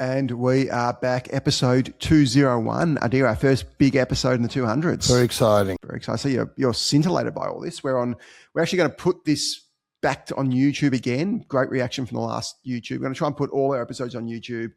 And we are back, episode 201. Adir, our first big episode in the 200s. Very exciting. Very exciting. So you're scintillated by all this. We're actually going to put this back on YouTube again. Great reaction from the last YouTube. We're going to try and put all our episodes on YouTube.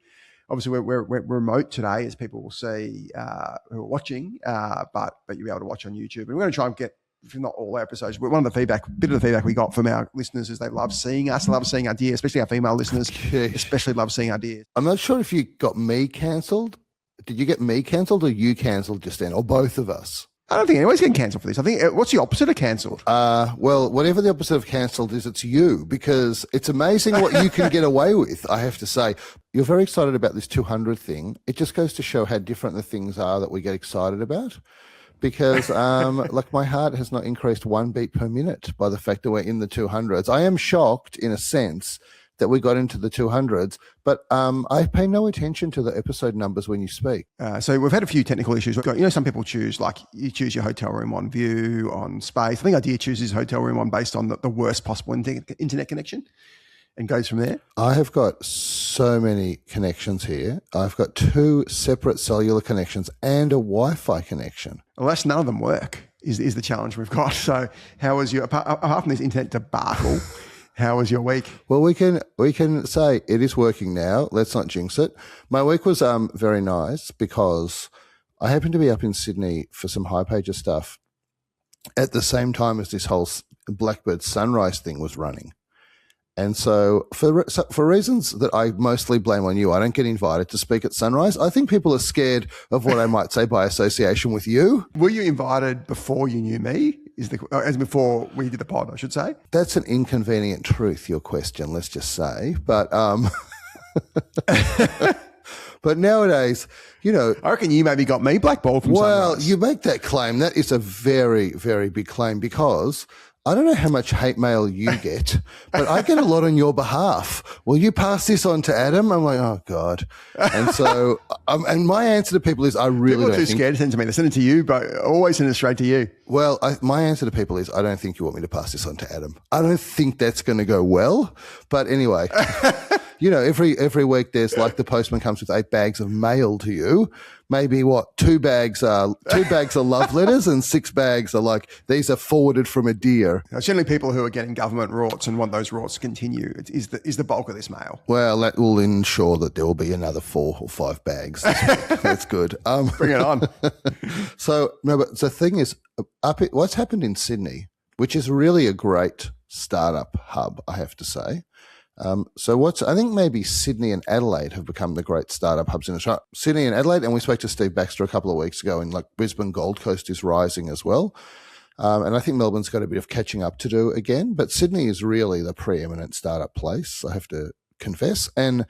Obviously, we're remote today, as people will see who are watching, but you'll be able to watch on YouTube. And we're going to try and get, if not all our episodes, but bit of the feedback we got from our listeners is they love seeing us, love seeing Adir, especially our female listeners, especially love seeing Adir. I'm not sure if you got me cancelled. Did you get me cancelled or you cancelled just then, or both of us? I don't think anyone's getting cancelled for this. I think, what's the opposite of cancelled? Well, whatever the opposite of cancelled is, it's you, because it's amazing what you can get away with, I have to say. You're very excited about this 200 thing. It just goes to show how different the things are that we get excited about. Because, like, my heart has not increased 1 beat per minute by the fact that we're in the 200s. I am shocked, in a sense, that we got into the 200s, but I pay no attention to the episode numbers when you speak. So we've had a few technical issues. We've got, some people choose, like, you choose your hotel room on view, on space. I think Adir chooses hotel room on based on the worst possible internet connection and goes from there. I have got so many connections here. I've got 2 separate cellular connections and a Wi-Fi connection. Alas, none of them work is the challenge we've got. So how was your, apart from this internet debacle, how was your week? Well, we can say it is working now. Let's not jinx it. My week was very nice because I happened to be up in Sydney for some High Pager stuff at the same time as this whole Blackbird sunrise thing was running. And so for reasons that I mostly blame on you, I don't get invited to speak at Sunrise. I think people are scared of what I might say by association with you. Were you invited before you knew me? As before we did the pod, I should say? That's an inconvenient truth, your question, let's just say. But but nowadays, I reckon you maybe got me blackballed from Sunrise. Well, you make that claim. That is a very, very big claim because I don't know how much hate mail you get, but I get a lot on your behalf. Will you pass this on to Adam? I'm like, oh, God. And so, and my answer to people is I really people don't are too think... scared to send it to me. They send it to you, but always send it straight to you. Well, my answer to people is I don't think you want me to pass this on to Adam. I don't think that's going to go well. But anyway, every week there's like the postman comes with 8 bags of mail to you. Maybe 2 bags are love letters and 6 bags are like, these are forwarded from Adir. Generally people who are getting government rorts and want those rorts to continue is the bulk of this mail. Well, that will ensure that there will be another 4 or 5 bags this week. That's good. Bring it on. So the thing is, what's happened in Sydney, which is really a great startup hub, I have to say. I think maybe Sydney and Adelaide have become the great startup hubs in Australia. Sydney and Adelaide, and we spoke to Steve Baxter a couple of weeks ago, and like Brisbane Gold Coast is rising as well. And I think Melbourne's got a bit of catching up to do again, but Sydney is really the preeminent startup place, I have to confess. And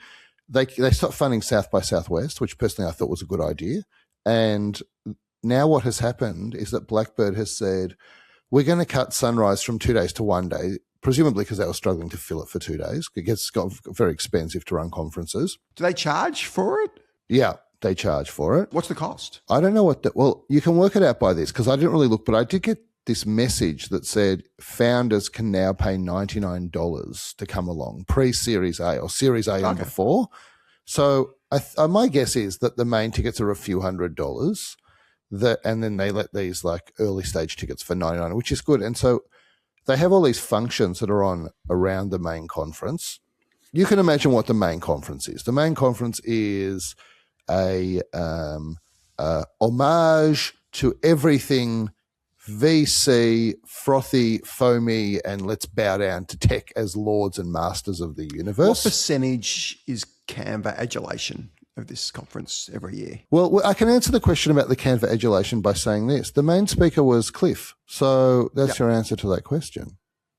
they stopped funding South by Southwest, which personally I thought was a good idea. And now what has happened is that Blackbird has said, we're going to cut Sunrise from 2 days to 1 day, presumably because they were struggling to fill it for 2 days. It's got very expensive to run conferences. Do they charge for it? Yeah, they charge for it. What's the cost? I don't know well, you can work it out by this because I didn't really look, but I did get this message that said founders can now pay $99 to come along, pre-Series A or Series A and before. So my guess is that the main tickets are a few $100s, and then they let these like early stage tickets for $99, which is good. And so they have all these functions that are on around the main conference. You can imagine what the main conference is. The main conference is a homage to everything VC, frothy, foamy, and let's bow down to tech as lords and masters of the universe. What percentage is Canva adulation of this conference every year? Well, I can answer the question about the Canva adulation by saying this. The main speaker was Cliff. So that's your answer to that question.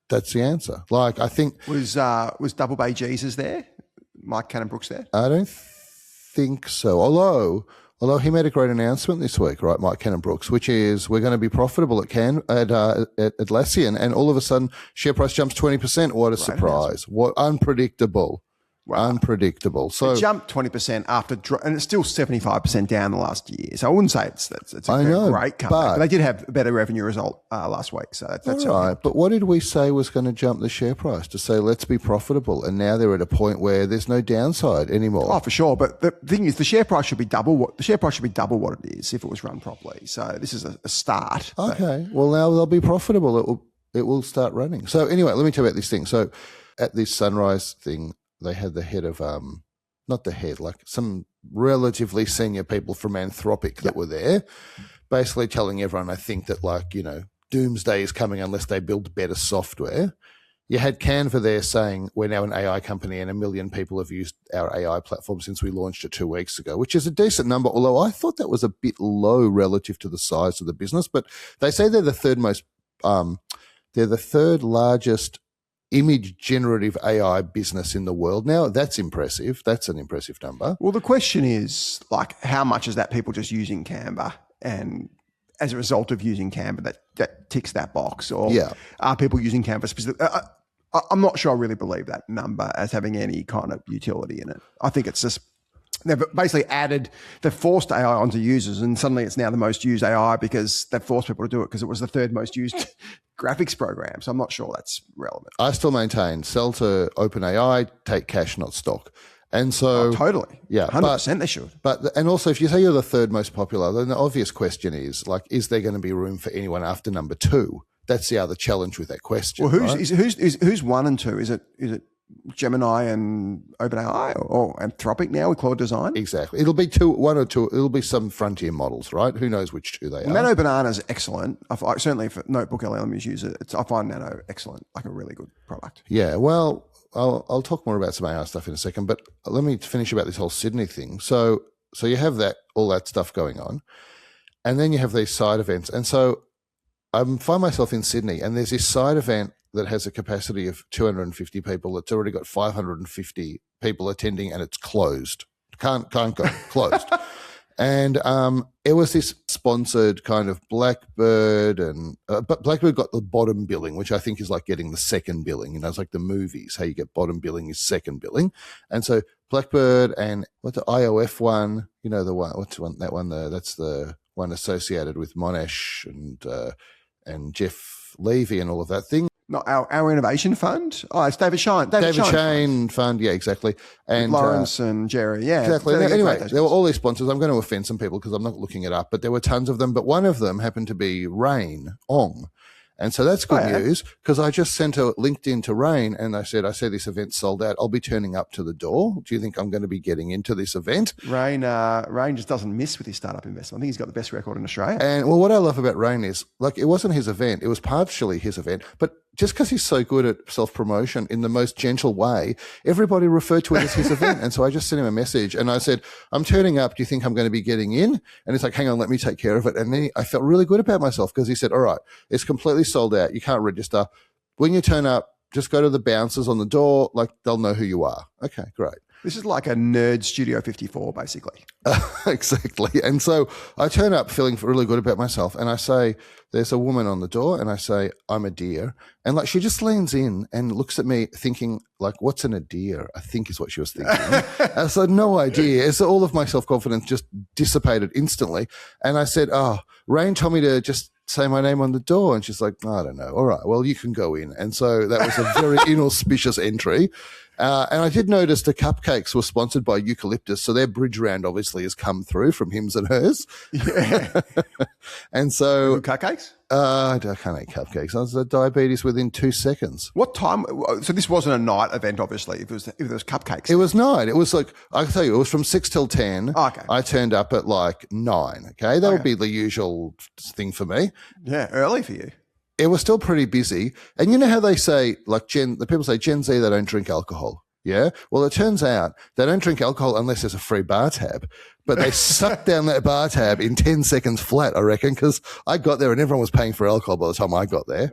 That's the answer. Like, I think... Was Double Bay Jesus there? Mike Cannon-Brookes there? I don't think so. Although he made a great announcement this week, right, Mike Cannon-Brookes, which is we're going to be profitable at Atlassian, and all of a sudden share price jumps 20%. What a surprise. What unpredictable. Unpredictable. So it jumped 20% and it's still 75% down the last year. So I wouldn't say it's a great comeback, but they did have a better revenue result last week. So that's all right. But what did we say was going to jump the share price? To say let's be profitable, and now they're at a point where there's no downside anymore. Oh, for sure. But the thing is, the share price should be double what it is if it was run properly. So this is a start. Okay. Well, now they'll be profitable. It will start running. So anyway, let me tell you about this thing. So at this Sunrise thing, they had the head of, not the head, like some relatively senior people from Anthropic that were there, basically telling everyone, I think that doomsday is coming unless they build better software. You had Canva there saying we're now an AI company and 1 million people have used our AI platform since we launched it 2 weeks ago, which is a decent number, although I thought that was a bit low relative to the size of the business. But they say they're the third largest image generative AI business in the world now. That's impressive. That's an impressive number. Well, the question is, how much is that people just using Canva, and as a result of using Canva, that ticks that box, or are people using Canva specifically? I'm not sure I really believe that number as having any kind of utility in it. I think it's just they've basically forced AI onto users, and suddenly it's now the most used AI because they've forced people to do it because it was the third most used graphics program. So I'm not sure that's relevant. I still maintain sell to OpenAI, take cash, not stock. And so totally. Yeah. 100% they should. And also if you say you're the third most popular, then the obvious question is is there going to be room for anyone after number 2? That's the other challenge with that question. Well, who's 1 and 2? Is it Gemini and OpenAI or Anthropic now with Claude Design? Exactly. It'll be 1 or 2. It'll be some frontier models, right? Who knows which 2 they are. Nano Banana is excellent. Certainly for notebook LLMs use it. I find Nano excellent, like a really good product. Yeah, well, I'll talk more about some AI stuff in a second, but let me finish about this whole Sydney thing. So you have all that stuff going on, and then you have these side events. And so I find myself in Sydney, and there's this side event that has a capacity of 250 people. It's already got 550 people attending, and it's closed. Can't go, closed. And it was this sponsored kind of Blackbird, but Blackbird got the bottom billing, which I think is like getting the second billing. It's like the movies, how you get bottom billing is second billing. And so Blackbird and the IOF one, the one, what's one, that one, that's the one associated with Monash and Jeff Levy and all of that thing. Not our innovation fund. Oh, it's David Shine. David Shine fund. Yeah, exactly. And Lawrence and Jerry. Yeah, exactly. Anyway, there were all these sponsors. I'm going to offend some people because I'm not looking it up, but there were tons of them. But one of them happened to be Rain Ong. And so that's good news because I just sent a LinkedIn to Rain and I said this event's sold out. I'll be turning up to the door. Do you think I'm going to be getting into this event? Rain just doesn't miss with his startup investment. I think he's got the best record in Australia. And what I love about Rain is it wasn't his event. It was partially his event, but just because he's so good at self-promotion in the most gentle way, everybody referred to it as his event. And so I just sent him a message and I said, I'm turning up. Do you think I'm going to be getting in? And he's like, hang on, let me take care of it. And then I felt really good about myself because he said, all right, it's completely sold out. You can't register. When you turn up, just go to the bouncers on the door. They'll know who you are. Okay, great. This is like a nerd Studio 54, basically. Exactly. And so I turn up feeling really good about myself and I say, there's a woman on the door and I say, I'm Adir. And she just leans in and looks at me thinking what's an Adir? I think is what she was thinking. I said, no idea. So all of my self-confidence just dissipated instantly. And I said, Rain told me to just say my name on the door. And she's like, I don't know. All right, well, you can go in. And so that was a very inauspicious entry. And I did notice the cupcakes were sponsored by Eucalyptus, so their bridge round obviously has come through from hims and hers. Yeah. And so cupcakes? I can't eat cupcakes. I was diabetes within 2 seconds. What time? So this wasn't a night event, obviously. If there was cupcakes, it was night. It was I can tell you, it was from 6 till 10. Oh, okay. I turned up at 9. Okay, that would be the usual thing for me. Yeah, early for you. It was still pretty busy. And you know how they say, the people say Gen Z, they don't drink alcohol. Yeah. Well, it turns out they don't drink alcohol unless there's a free bar tab, but they sucked down that bar tab in 10 seconds flat, I reckon, because I got there and everyone was paying for alcohol by the time I got there.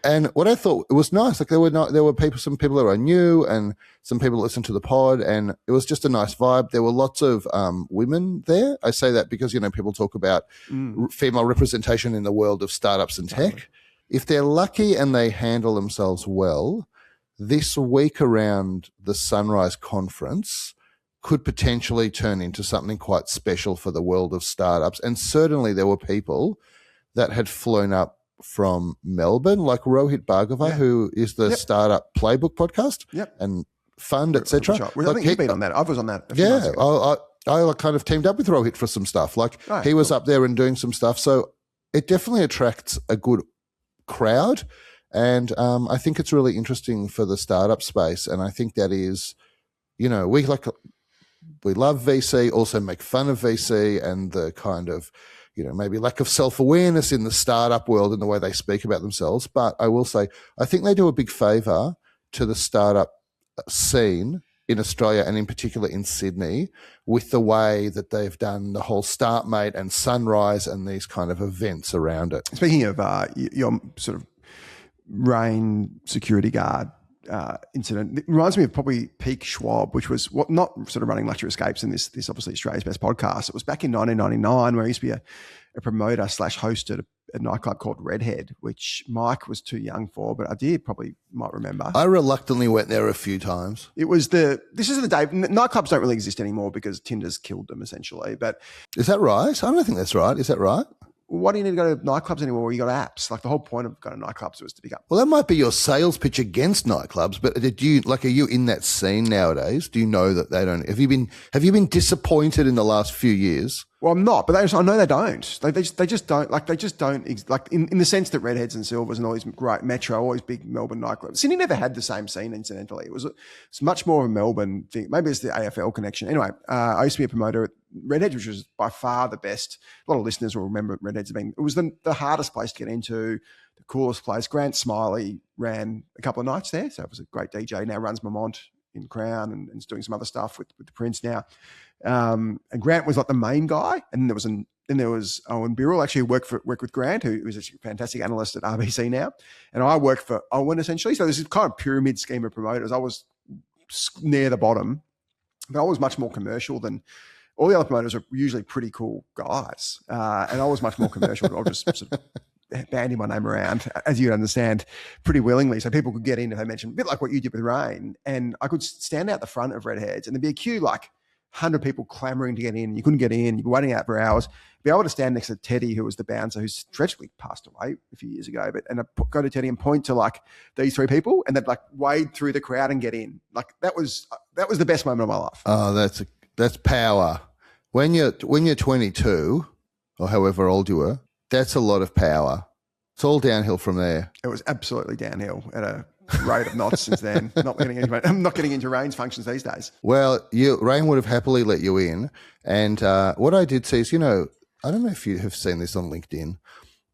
And what I thought, it was nice. There were some people that I knew and some people that listened to the pod, and it was just a nice vibe. There were lots of women there. I say that because, people talk about female representation in the world of startups and tech. If they're lucky and they handle themselves well, this week around the Sunrise Conference could potentially turn into something quite special for the world of startups. And certainly there were people that had flown up from Melbourne, like Rohit Bhargava, who is the Startup Playbook podcast and fund, etc. Well, I think you've been on that. I was on that a few months ago. I kind of teamed up with Rohit for some stuff. He was up there and doing some stuff. So it definitely attracts a good crowd. And I think it's really interesting for the startup space. And I think that is, we love VC, also make fun of VC and the kind of, maybe lack of self-awareness in the startup world and the way they speak about themselves. But I will say, I think they do a big favour to the startup scene in Australia and in particular in Sydney with the way that they've done the whole StartMate and Sunrise and these kind of events around it. Speaking of your sort of rain security guard incident, it reminds me of probably Peak Schwab, which was not sort of running Luxury Escapes in this obviously Australia's best podcast. It was back in 1999 where he used to be a promoter / hosted a nightclub called Redhead, which Mike was too young for, but Adir probably might remember. I reluctantly went there a few times. This is the day, nightclubs don't really exist anymore because Tinder's killed them essentially. But is that right? I don't think that's right. Is that right? Why do you need to go to nightclubs anymore where you got apps? Like the whole point of going to nightclubs was to pick up. Well, that might be your sales pitch against nightclubs, but are you in that scene nowadays? Do you know that they don't? Have you been disappointed in the last few years? Well, I'm not, but I know they don't. They just don't. Like in the sense that Redheads and Silvers and all these great Metro, all these big Melbourne nightclubs. Sydney never had the same scene, incidentally. It's much more of a Melbourne thing. Maybe it's the AFL connection. Anyway, I used to be a promoter at Redheads, which was by far the best. A lot of listeners will remember Redheads being. It was the hardest place to get into, the coolest place. Grant Smiley ran a couple of nights there, so it was a great DJ. Now runs Vermont in Crown and is doing some other stuff with the Prince now. And Grant was like the main guy, and then there was Owen Birrell, actually worked with Grant, who is a fantastic analyst at RBC now, and I worked for Owen essentially. So there's this kind of pyramid scheme of promoters. I was near the bottom, but I was much more commercial than all the other promoters. Are usually pretty cool guys, and I was much more commercial. I just sort of bandying my name around, as you'd understand, pretty willingly, so people could get in if they mentioned, a bit like what you did with Rain, and I could stand out the front of Redheads, and there'd be a queue like 100 people clamoring to get in. You couldn't get in. You'd be waiting out for hours. Be able to stand next to Teddy, who was the bouncer, who's tragically passed away a few years ago. And I'd go to Teddy and point to like these three people, and they'd like wade through the crowd and get in. Like that was the best moment of my life. Oh, that's power. When you're 22 or however old you were, that's a lot of power. It's all downhill from there. It was absolutely downhill at a rate of knots since then. I'm not getting into Rain's functions these days. Well, Rain would have happily let you in. And what I did see is, I don't know if you have seen this on LinkedIn,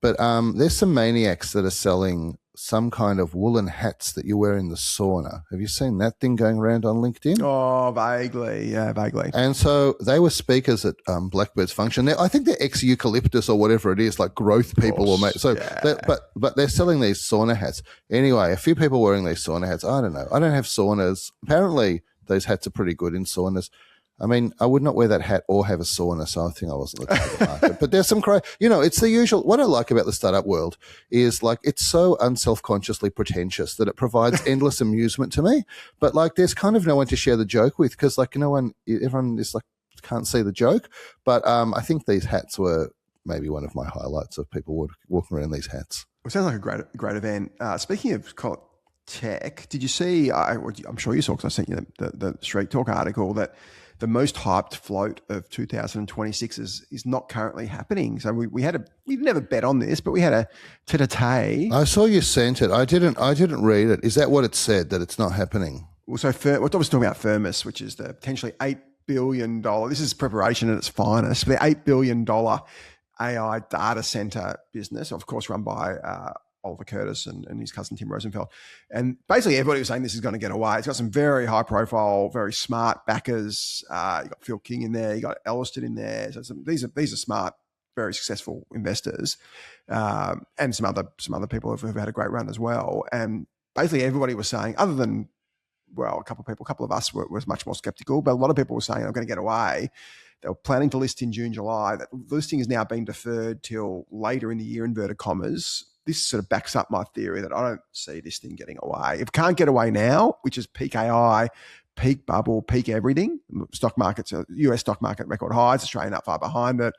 but there's some maniacs that are selling some kind of woolen hats that you wear in the sauna. Have you seen that thing going around on LinkedIn? Oh, vaguely. Yeah, vaguely. And so they were speakers at Blackbird's function. I think they're ex-eucalyptus or whatever it is, like growth people. But they're selling these sauna hats. Anyway, a few people wearing these sauna hats. I don't know. I don't have saunas. Apparently, those hats are pretty good in saunas. I mean, I would not wear that hat or have a sauna, so I think I wasn't the target market. But there's some it's the usual. What I like about the startup world is like it's so unself-consciously pretentious that it provides endless amusement to me. But like, there's kind of no one to share the joke with because like everyone is like can't see the joke. But I think these hats were maybe one of my highlights of people walking around these hats. It sounds like a great event. Speaking of tech, did you see? I'm sure you saw because I sent you the Street Talk article that the most hyped float of 2026 is not currently happening. So we've never bet on this, but we had a tete-a-tete. I saw you sent it. I didn't read it. Is that what it said, that it's not happening? Well, so I was talking about Firmus, which is the potentially $8 billion. This is preparation at its finest. The $8 billion AI data center business, of course, run by Oliver Curtis and his cousin Tim Rosenfeld. And basically everybody was saying this is going to get away. It's got some very high profile, very smart backers. You got Phil King in there, you got Elliston in there. So these are smart, very successful investors, and some other people who've had a great run as well. And basically everybody was saying, other than, well, a couple of us was much more skeptical, but a lot of people were saying I'm going to get away. They were planning to list in June, July. That listing has now been deferred till later in the year, inverted commas. this sort of backs up my theory that I don't see this thing getting away. If it can't get away now, which is peak AI, peak bubble, peak everything, stock markets, US stock market record highs, Australian up far behind it,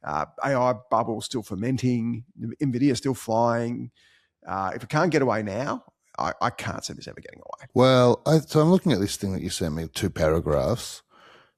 AI bubble still fermenting, Nvidia still flying. If it can't get away now, I can't see this ever getting away. Well, so I'm looking at this thing that you sent me, 2 paragraphs,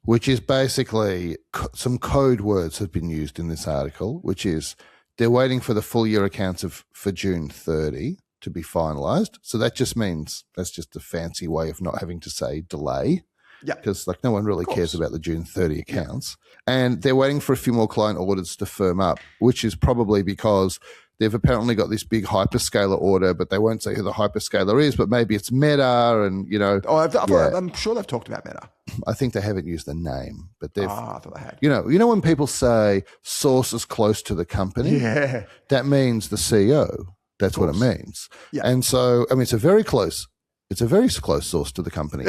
which is basically some code words have been used in this article, which is they're waiting for the full year accounts for June 30 to be finalised. So that just means that's just a fancy way of not having to say delay. Yeah. Because no one really cares about the June 30 accounts. Yeah. And they're waiting for a few more client orders to firm up, which is probably because they've apparently got this big hyperscaler order, but they won't say who the hyperscaler is, but maybe it's Meta and, I'm sure they've talked about Meta. I think they haven't used the name, but they've. I thought they had. You know when people say sources close to the company? Yeah. That means the CEO. That's what it means. Yeah. And so, it's a very close source to the company.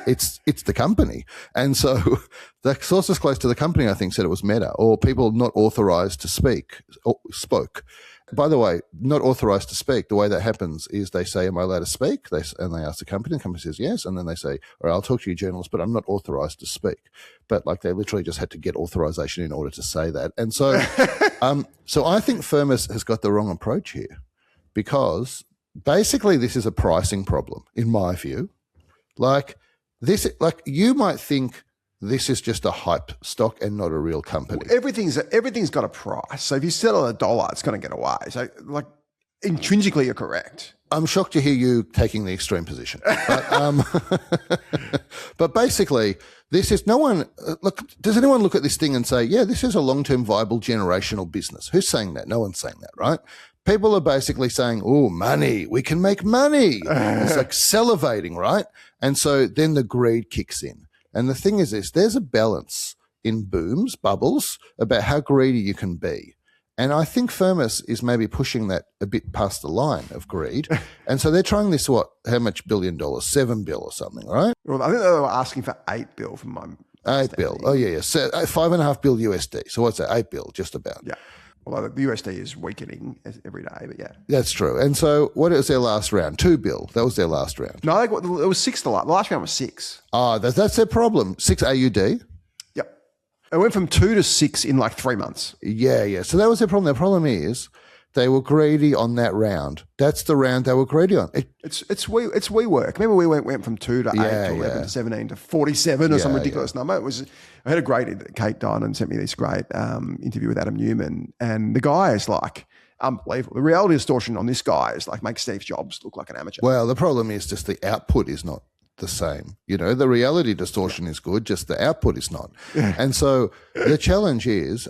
It's the company. And so the sources close to the company, I think, said it was Meta, or people not authorized to speak, or spoke. By the way, not authorized to speak, the way that happens is they say, am I allowed to speak? And they ask the company says yes. And then they say, all right, I'll talk to you, journalist, but I'm not authorized to speak. But they literally just had to get authorization in order to say that. And so, so I think Firmus has got the wrong approach here, because basically this is a pricing problem, in my view. You might think this is just a hype stock and not a real company. Everything's got a price. So if you sell at $1, it's going to get away. So intrinsically you're correct. I'm shocked to hear you taking the extreme position. But basically, this is no one does anyone look at this thing and say, yeah, this is a long-term viable generational business? Who's saying that? No one's saying that, right? People are basically saying, oh, money, we can make money. It's salivating, right? And so then the greed kicks in. And the thing is this, there's a balance in booms, bubbles, about how greedy you can be. And I think Firmus is maybe pushing that a bit past the line of greed. And so they're trying this, how much $1 billion? $7 billion or something, right? Well, I think they were asking for $8 billion from my $8 billion. Oh, yeah. So $5.5 billion USD. So what's that? $8 billion, just about. Yeah. Although the USD is weakening every day, but yeah. That's true. And so what was their last round? $2 billion. That was their last round. No, it was 6. The last round was 6. Oh, that's their problem. 6 AUD? Yep. It went from 2 to 6 in 3 months. Yeah. So that was their problem. Their problem is they were greedy on that round. That's the round they were greedy on. It's WeWork. Remember we went from 2 to 8 to 11 to 17 to 47 or some ridiculous number. I had a great, Kate Dinan sent me this great interview with Adam Newman, and the guy is unbelievable. The reality distortion on this guy is make Steve Jobs look like an amateur. Well, the problem is just the output is not the same. The reality distortion is good, just the output is not. And so the challenge is,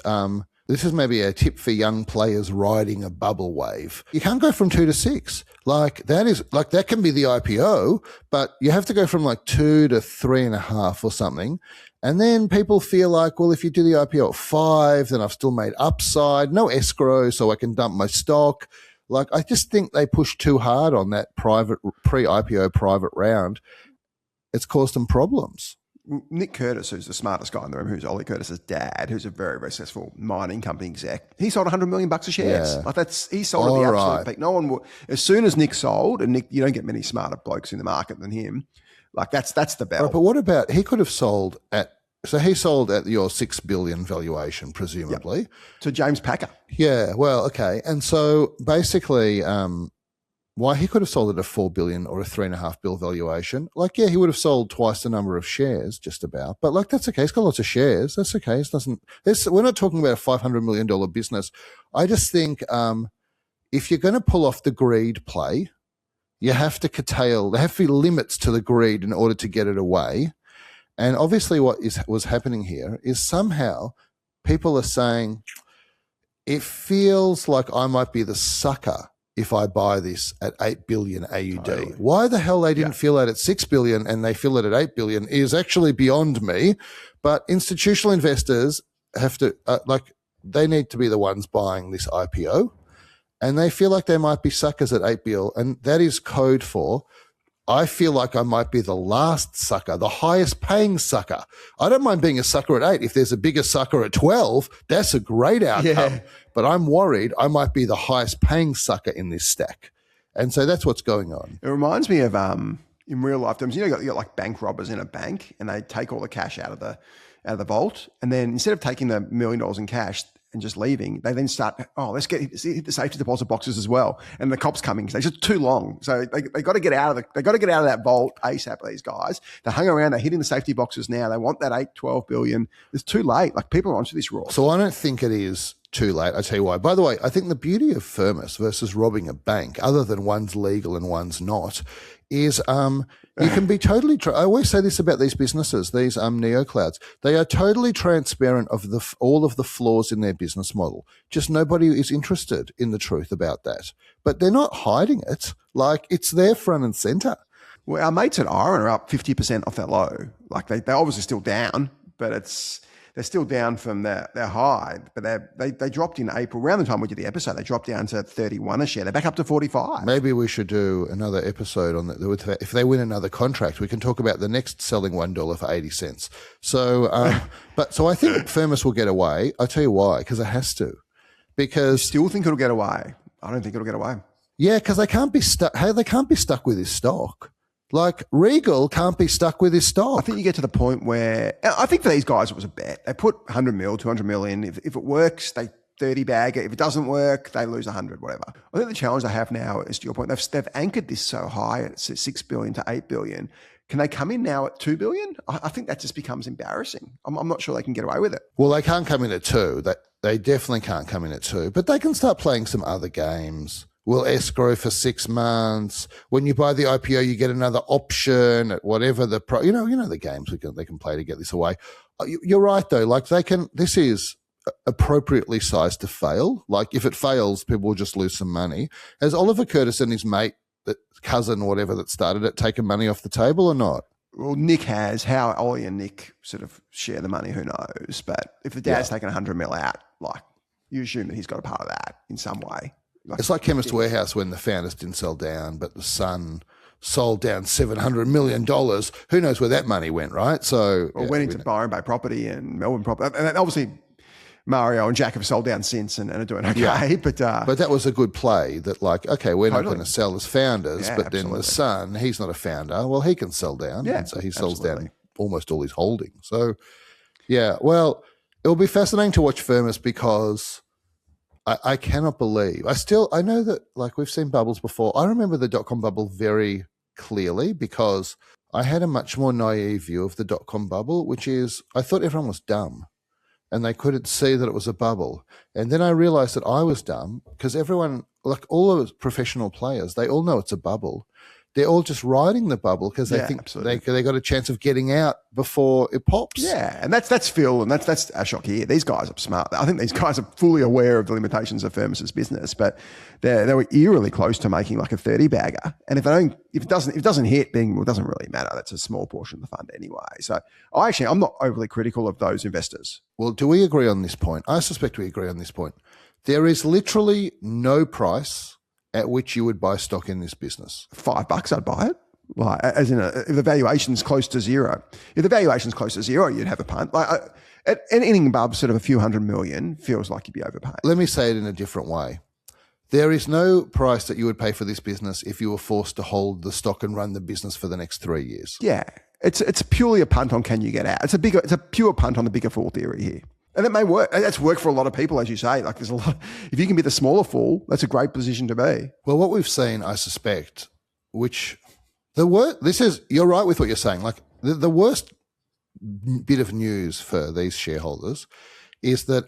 this is maybe a tip for young players riding a bubble wave. You can't go from 2 to 6. That can be the IPO, but you have to go from 2 to 3.5 or something. And then people feel well, if you do the IPO at 5, then I've still made upside, no escrow, so I can dump my stock. I just think they pushed too hard on that pre-IPO private round. It's caused them problems. Nick Curtis, who's the smartest guy in the room, who's Ollie Curtis's dad, who's a very, very successful mining company exec, he sold $100 million of shares. Yeah. He sold at the absolute peak. No one will, as soon as Nick sold, and Nick, you don't get many smarter blokes in the market than him. That's the bell. Right, but what about he could have sold at? So he sold at your $6 billion valuation, presumably. Yep. To James Packer. Yeah. Well, okay. And so basically, why he could have sold at a $4 billion or a $3.5 billion valuation. He would have sold twice the number of shares, just about. But that's okay. He's got lots of shares. That's okay. We're not talking about a $500 million business. I just think if you're going to pull off the greed play, you have to curtail. There have to be limits to the greed in order to get it away. And obviously, what was happening here is somehow people are saying it feels like I might be the sucker if I buy this at 8 billion AUD. Totally. Why the hell they didn't feel that at 6 billion and they feel it at 8 billion is actually beyond me. But institutional investors have to, they need to be the ones buying this IPO. And they feel like they might be suckers at 8 billion. And that is code for I feel like I might be the last sucker, the highest paying sucker. I don't mind being a sucker at 8. If there's a bigger sucker at 12, that's a great outcome. Yeah. But I'm worried I might be the highest paying sucker in this stack. And so that's what's going on. It reminds me of in real life terms, you got like bank robbers in a bank, and they take all the cash out of the vault, and then instead of taking the $1 million in cash and just leaving, they then start, let's hit the safety deposit boxes as well. And the cops coming, they're just too long. So they got to get out of that vault ASAP, these guys. They hung around, they're hitting the safety boxes now. They want that 8-12 billion. It's too late. Like, people are onto this raw. So I don't think it is too late. I tell you why. By the way, I think the beauty of Firmus versus robbing a bank, other than one's legal and one's not, is you can be totally I always say this about these businesses, these neoclouds. They are totally transparent of all of the flaws in their business model. Just nobody is interested in the truth about that. But they're not hiding it. Like, it's there front and center. Well, our mates at Iron are up 50% off that low. Like, they're obviously still down, but they're still down from their high, but they dropped in April. Around the time we did the episode, they dropped down to 31 a share. They're back up to 45. Maybe we should do another episode on that. If they win another contract, we can talk about the next selling $1 for 80 cents. So, so I think Firmus will get away. I'll tell you why, because it has to. Because you still think it'll get away? I don't think it'll get away. Yeah, because they can't be stuck. Hey, they can't be stuck with this stock. Like, Regal can't be stuck with his stock. I think you get to the point where, I think for these guys, it was a bet. They put 100 mil, 200 mil in. If it works, they 30 bag it. If it doesn't work, they lose 100, whatever. I think the challenge they have now is, to your point, they've anchored this so high at 6 billion to 8 billion. Can they come in now at 2 billion? I think that just becomes embarrassing. I'm not sure they can get away with it. Well, they can't come in at 2. They definitely can't come in at 2, but they can start playing some other games. We'll escrow for 6 months. When you buy the IPO, you get another option at whatever the you know the games they can play to get this away. You're right though. Like, this is appropriately sized to fail. Like, if it fails, people will just lose some money. Has Oliver Curtis and his mate, cousin, whatever, that started it, taken money off the table or not? Well, Nick has. How Ollie and Nick sort of share the money, who knows? But if the dad's taken 100 mil out, like, you assume that he's got a part of that in some way. Like, it's like Chemist Warehouse when the founders didn't sell down, but the son sold down $700 million. Who knows where that money went, right? So, went into Byron Bay property and Melbourne property. And obviously, Mario and Jack have sold down since and are doing okay. Yeah. But that was a good play that, like, okay, we're not going to sell as founders, but then the son, he's not a founder. Well, he can sell down. Yeah, and so he sells down almost all his holdings. So, yeah, well, it'll be fascinating to watch Firmus because I cannot believe. I know that, like, we've seen bubbles before. I remember the dot-com bubble very clearly because I had a much more naive view of the dot-com bubble, which is I thought everyone was dumb and they couldn't see that it was a bubble. And then I realized that I was dumb because everyone, like all of professional players, they all know it's a bubble. They're all just riding the bubble because they think they got a chance of getting out before it pops. Yeah, and that's Phil, and that's Ashok here. These guys are smart. I think these guys are fully aware of the limitations of Firmus's business, but they were eerily close to making like a 30 bagger. And if it doesn't hit, then it doesn't really matter. That's a small portion of the fund anyway. So I'm not overly critical of those investors. Well, do we agree on this point? I suspect we agree on this point. There is literally no price at which you would buy stock in this business. $5, I'd buy it. Like, as in, if the valuation's close to zero. If the valuation's close to zero, you'd have a punt. Like, anything above sort of a few $100 million feels like you'd be overpaying. Let me say it in a different way. There is no price that you would pay for this business if you were forced to hold the stock and run the business for the next 3 years. Yeah, it's purely a punt on can you get out. It's a pure punt on the bigger fool theory here. And it may work. That's worked for a lot of people, as you say. Like, there's a lot. If you can be the smaller fool, that's a great position to be. Well, what we've seen, I suspect, you're right with what you're saying. Like, the worst bit of news for these shareholders is that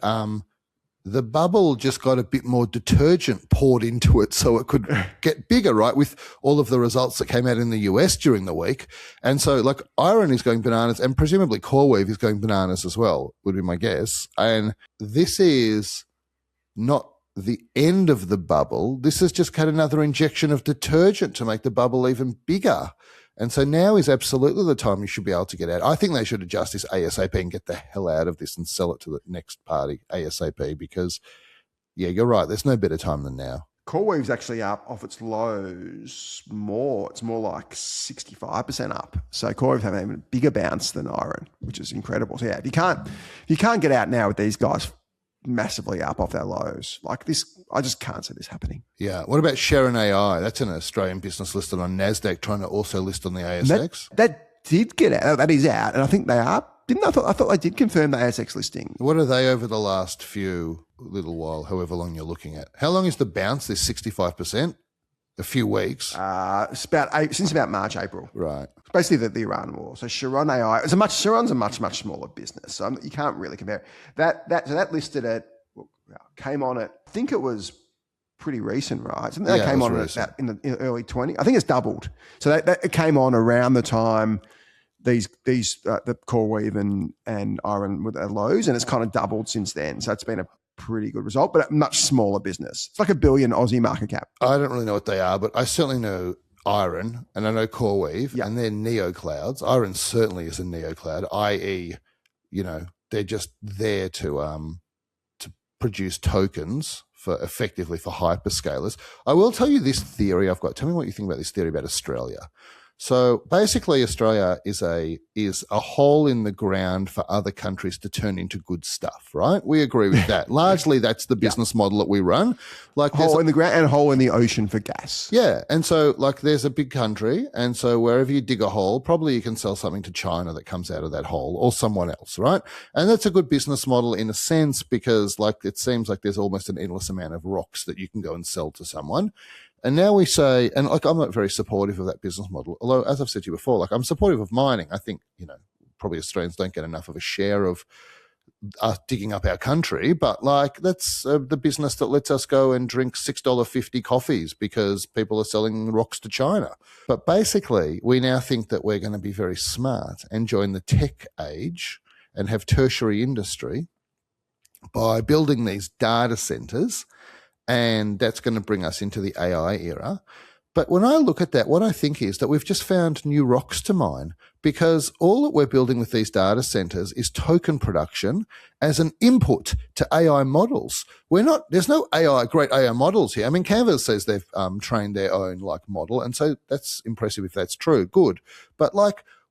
the bubble just got a bit more detergent poured into it so it could get bigger, right, with all of the results that came out in the US during the week. And so, like, Iron is going bananas and presumably CoreWeave is going bananas as well, would be my guess. And this is not the end of the bubble. This has just had another injection of detergent to make the bubble even bigger. And so now is absolutely the time you should be able to get out. I think they should adjust this ASAP and get the hell out of this and sell it to the next party ASAP because, yeah, you're right. There's no better time than now. CoreWeave's actually up off its lows more. It's more like 65% up. So CoreWeave's having even a bigger bounce than Iron, which is incredible. So yeah, if you can't get out now with these guys massively up off their lows like this, I just can't see this happening. Yeah. What about Sharon AI? That's an Australian business listed on NASDAQ trying to also list on the ASX. That did get out. That is out. And I think they are. I thought they did confirm the ASX listing. What are they over the last little while, however long you're looking at? How long is the bounce, this 65%? A few weeks. It's since about March, April. Right. It's basically the Iran war. So Sharon AI, Sharon's a much smaller business. So you can't really compare. That listed at, came on at, I think it was pretty recent, right? So that came on at in the early 20. I think it's doubled. So it came on around the time the CoreWeave and Iron were at lows, and it's kind of doubled since then. So it's been a pretty good result, but a much smaller business. It's like $1 billion Aussie market cap. I don't really know what they are, but I certainly know Iron and I know CoreWeave, and they're neo clouds. Iron certainly is a neo cloud, i.e., they're just there to produce tokens effectively for hyperscalers. I will tell you this theory I've got. Tell me what you think about this theory about Australia. So basically, Australia is a hole in the ground for other countries to turn into good stuff, right? We agree with that. Largely, that's the business model that we run. Like hole in the ground and a hole in the ocean for gas. Yeah, and so there's a big country, and so wherever you dig a hole, probably you can sell something to China that comes out of that hole or someone else, right? And that's a good business model in a sense because it seems like there's almost an endless amount of rocks that you can go and sell to someone. And now we say, and I'm not very supportive of that business model, although as I've said to you before, I'm supportive of mining. I think, probably Australians don't get enough of a share of us digging up our country, but that's the business that lets us go and drink $6.50 coffees because people are selling rocks to China. But basically, we now think that we're going to be very smart and join the tech age and have tertiary industry by building these data centers. And that's going to bring us into the AI era. But when I look at that, what I think is that we've just found new rocks to mine because all that we're building with these data centers is token production as an input to AI models. There's no great AI models here. I mean, Canva says they've trained their own model. And so that's impressive if that's true. Good. But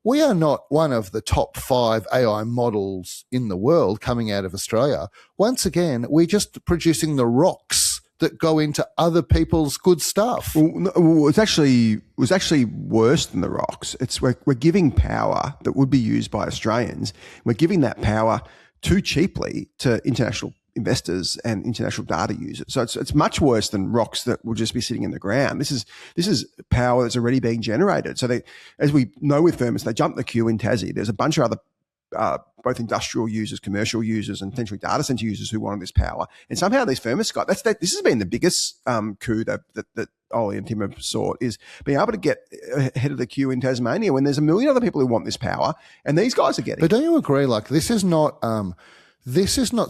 we are not one of the top 5 AI models in the world coming out of Australia. Once again, we're just producing the rocks that go into other people's good stuff. Well, it was actually worse than the rocks. We're giving power that would be used by Australians. We're giving that power too cheaply to international investors and international data users. So it's much worse than rocks that will just be sitting in the ground. This is power that's already being generated. So as we know with Firmus, they jumped the queue in Tassie. There's a bunch of other both industrial users, commercial users, and potentially data center users who wanted this power. And somehow these Firmus got this has been the biggest coup that Ollie and Tim have sought, is being able to get ahead of the queue in Tasmania when there's a million other people who want this power, and these guys are getting. But don't you agree? This is not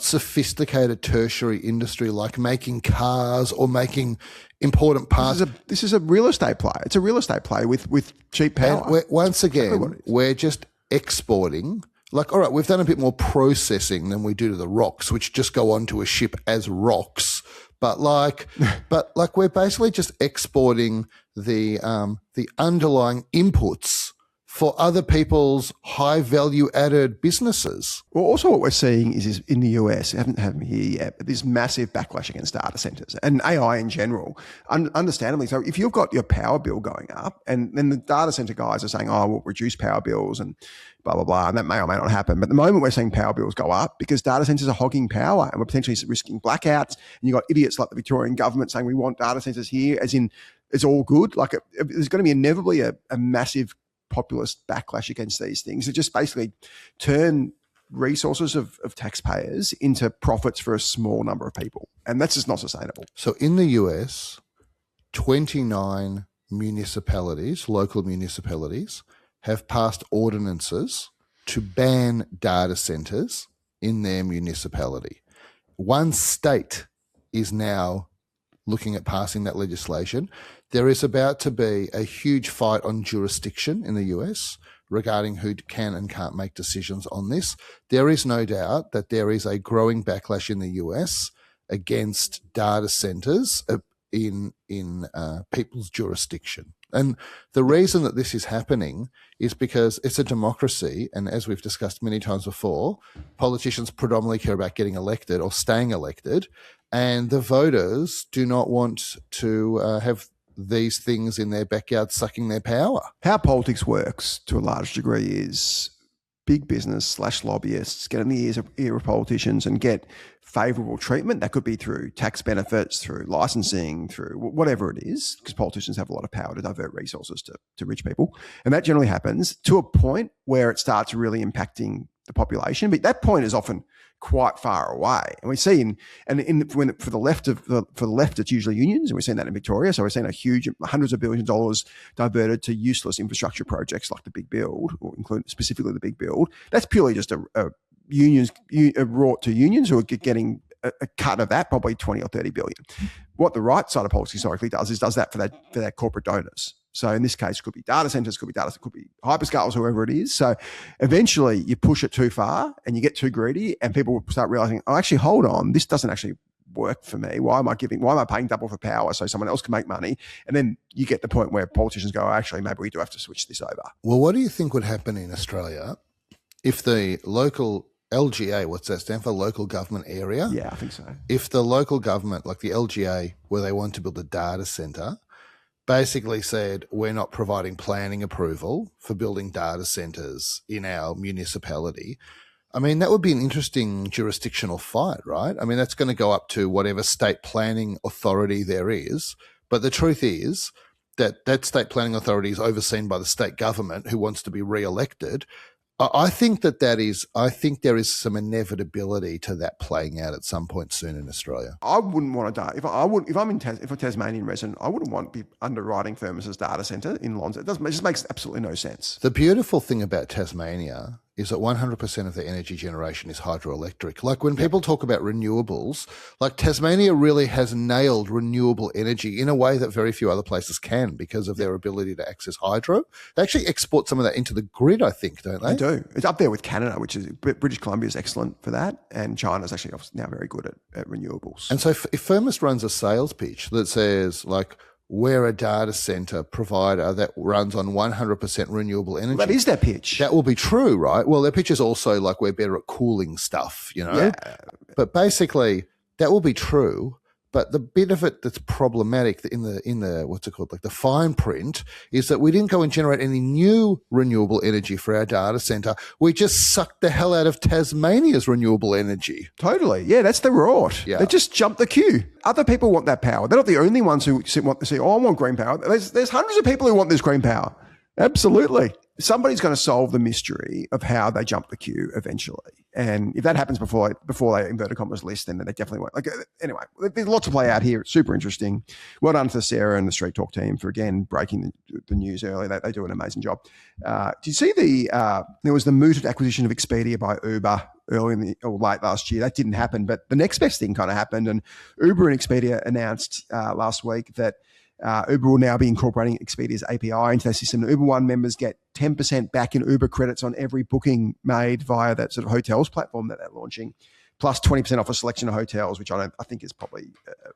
sophisticated tertiary industry like making cars or making important parts. This is a real estate play. It's a real estate play with cheap power. And once again, we're just exporting. All right, we've done a bit more processing than we do to the rocks, which just go onto a ship as rocks. But we're basically just exporting the underlying inputs for other people's high value added businesses. Well, also what we're seeing is in the US, I haven't had them here yet, but this massive backlash against data centers and AI in general, understandably. So if you've got your power bill going up and then the data center guys are saying, we'll reduce power bills and blah, blah, blah, and that may or may not happen. But at the moment we're seeing power bills go up because data centers are hogging power and we're potentially risking blackouts. And you've got idiots like the Victorian government saying we want data centers here, as in it's all good. There's going to be inevitably a massive populist backlash against these things that just basically turn resources of taxpayers into profits for a small number of people. And that's just not sustainable. So in the US, 29 municipalities, local municipalities, have passed ordinances to ban data centers in their municipality. One state is now looking at passing that legislation. There is about to be a huge fight on jurisdiction in the US regarding who can and can't make decisions on this. There is no doubt that there is a growing backlash in the US against data centers, in people's jurisdiction. And the reason that this is happening is because it's a democracy, and as we've discussed many times before, politicians predominantly care about getting elected or staying elected, and the voters do not want to have these things in their backyard sucking their power. How politics works to a large degree is big business / lobbyists get in the ear of politicians and get favourable treatment. That could be through tax benefits, through licensing, through whatever it is, because politicians have a lot of power to divert resources to rich people. And that generally happens to a point where it starts really impacting the population. But that point is often quite far away. And we see for the left, it's usually unions, and we've seen that in Victoria. So we've seen a huge hundreds of billions of dollars diverted to useless infrastructure projects like the Big Build, or including specifically the Big Build. That's purely just a unions brought to unions who are getting a cut of that, probably 20 or 30 billion. What the right side of politics historically does that for their corporate donors. So in this case, it could be data centers, could be hyperscalers, whoever it is. So eventually you push it too far and you get too greedy, and people will start realizing, oh, actually, hold on, this doesn't actually work for me. Why am I paying double for power so someone else can make money? And then you get the point where politicians go, oh, actually, maybe we do have to switch this over. Well, what do you think would happen in Australia if the local LGA, what's that stand for? Local government area? Yeah, I think so. If the local government, like the LGA, where they want to build a data centre, basically said, we're not providing planning approval for building data centres in our municipality. I mean, that would be an interesting jurisdictional fight, right? I mean, that's going to go up to whatever state planning authority there is. But the truth is that state planning authority is overseen by the state government, who wants to be re-elected. I think there is some inevitability to that playing out at some point soon in Australia. I wouldn't want to if I'm a Tasmanian resident, I wouldn't want to be underwriting Firmus' data centre in Lonza. It just makes absolutely no sense. The beautiful thing about Tasmania is that 100% of the energy generation is hydroelectric. Like when people talk about renewables, like Tasmania really has nailed renewable energy in a way that very few other places can because of their ability to access hydro. They actually export some of that into the grid, I think, don't they? They do. It's up there with Canada, which is British Columbia is excellent for that, and China's actually now very good at renewables. And so if Firmus runs a sales pitch that says like, we're a data center provider that runs on 100% renewable energy. Well, that is their pitch. That will be true, right? Well, their pitch is also like we're better at cooling stuff, you know? Yeah. But basically, that will be true. But the bit of it that's problematic in the what's it called, like the fine print, is that we didn't go and generate any new renewable energy for our data center. We just sucked the hell out of Tasmania's renewable energy. Totally. Yeah, that's the rort. Yeah. They just jumped the queue. Other people want that power. They're not the only ones who want to say, oh, I want green power. There's hundreds of people who want this green power. Absolutely. Somebody's going to solve the mystery of how they jump the queue eventually. And if that happens before they inverted commas list, then they definitely won't. Like, anyway, there's lots to play out here. It's super interesting. Well done to Sarah and the Street Talk team for, again, breaking the news early. They do an amazing job. Did you see there was the mooted acquisition of Expedia by Uber late last year? That didn't happen, but the next best thing kind of happened. And Uber and Expedia announced last week that Uber will now be incorporating Expedia's API into their system. Uber One members get 10% back in Uber credits on every booking made via that sort of hotels platform that they're launching, plus 20% off a selection of hotels, which I think is probably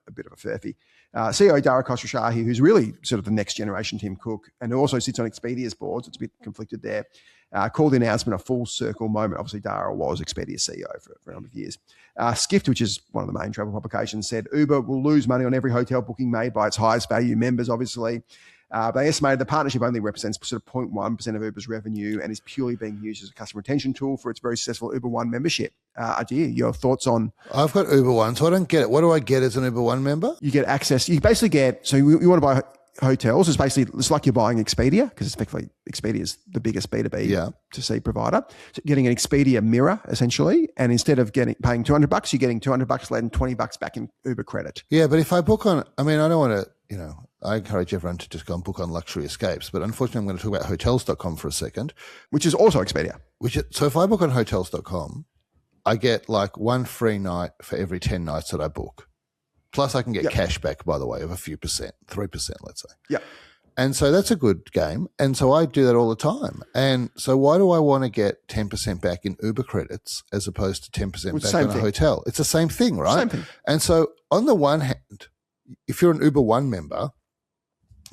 a bit of a furphy. CEO Dara Khosrowshahi, who's really sort of the next generation Tim Cook, and who also sits on Expedia's board, so it's a bit conflicted there, called the announcement a full circle moment. Obviously, Dara was Expedia's CEO for a number of years. Skift, which is one of the main travel publications, said Uber will lose money on every hotel booking made by its highest value members, obviously. They estimated the partnership only represents sort of 0.1% of Uber's revenue and is purely being used as a customer retention tool for its very successful Uber One membership. Adir, your thoughts on... I've got Uber One, so I don't get it. What do I get as an Uber One member? You get access. You basically get... So you want to buy hotels. It's like you're buying Expedia, because effectively Expedia is the biggest B2B to C provider. So getting an Expedia mirror, essentially, and instead of paying $200, you're getting $200 less and $20 back in Uber credit. Yeah, but if I book on... I mean, I don't want to... I encourage everyone to just go and book on Luxury Escapes, but unfortunately I'm going to talk about hotels.com for a second. Which is also Expedia. So if I book on hotels.com, I get like one free night for every 10 nights that I book. Plus I can get cash back, by the way, of a few percent, 3%, let's say. Yeah. And so that's a good game. And so I do that all the time. And so why do I want to get 10% back in Uber credits as opposed to 10% back in a hotel? It's the same thing, right? Same thing. And so on the one hand, if you're an Uber One member,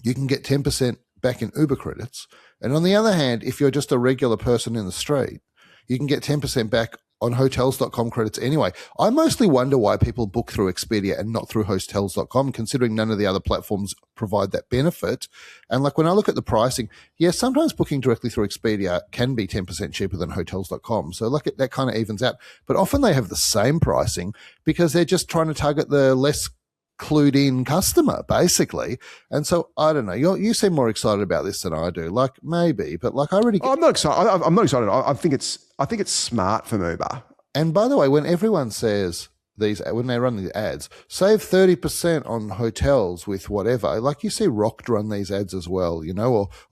you can get 10% back in Uber credits. And on the other hand, if you're just a regular person in the street, you can get 10% back on hotels.com credits anyway. I mostly wonder why people book through Expedia and not through hotels.com, considering none of the other platforms provide that benefit. And like when I look at the pricing, sometimes booking directly through Expedia can be 10% cheaper than hotels.com. So like that kind of evens out. But often they have the same pricing because they're just trying to target the less clued in customer, basically. And so I don't know. You seem more excited about this than I do. Like maybe, but like I already. I'm not excited. I'm not excited. I think it's smart from Uber. And by the way, when everyone says when they run the ads, save 30% on hotels with whatever. Like you see Rocked run these ads as well,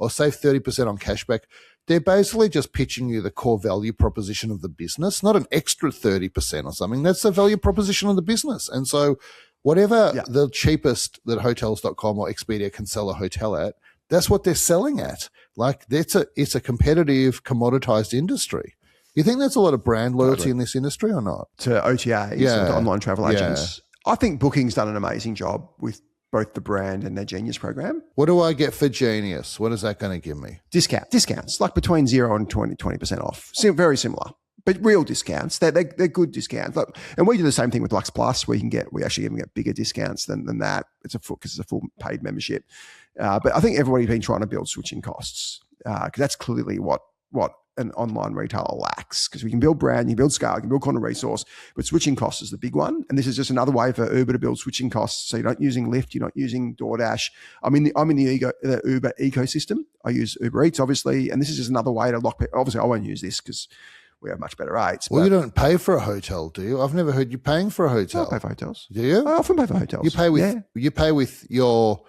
or save 30% on cashback. They're basically just pitching you the core value proposition of the business, not an extra 30% or something. That's the value proposition of the business. And so whatever the cheapest that hotels.com or Expedia can sell a hotel at, that's what they're selling at. Like it's a competitive, commoditized industry. You think there's a lot of brand loyalty in this industry or not? To OTAs and to online travel agents. I think Booking's done an amazing job with both the brand and their Genius program. What do I get for Genius? What is that going to give me? Discounts, like between 0 and 20% off. Very similar. But real discounts, they're good discounts. And we do the same thing with Lux Plus. We actually even get bigger discounts than that. Because it's a full paid membership. But I think everybody's been trying to build switching costs because that's clearly what an online retailer lacks. Because we can build brand, you can build scale, you can build content resource, but switching costs is the big one. And this is just another way for Uber to build switching costs. So you're not using Lyft, you're not using DoorDash. I'm in the Uber ecosystem. I use Uber Eats, obviously, and this is just another way to lock people. Obviously, I won't use this because we have much better rates. Well, you don't pay for a hotel, do you? I've never heard you paying for a hotel. I pay for hotels. Do you? I often pay for hotels. You pay with your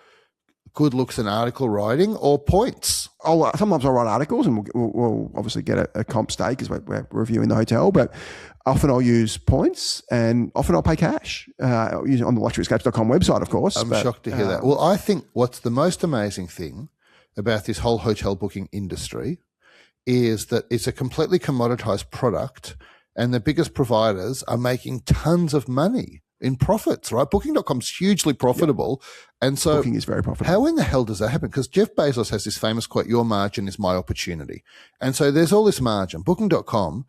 good looks and article writing or points? Sometimes I'll write articles and we'll obviously get a comp stake because we're reviewing the hotel, but often I'll use points and often I'll pay cash using on the luxuryescapes.com website, of course. I'm shocked to hear that. Well, I think what's the most amazing thing about this whole hotel booking industry is that it's a completely commoditized product and the biggest providers are making tons of money in profits, right? Booking.com's hugely profitable. Yep. And so Booking is very profitable. How in the hell does that happen? Because Jeff Bezos has this famous quote, your margin is my opportunity. And so there's all this margin. Booking.com,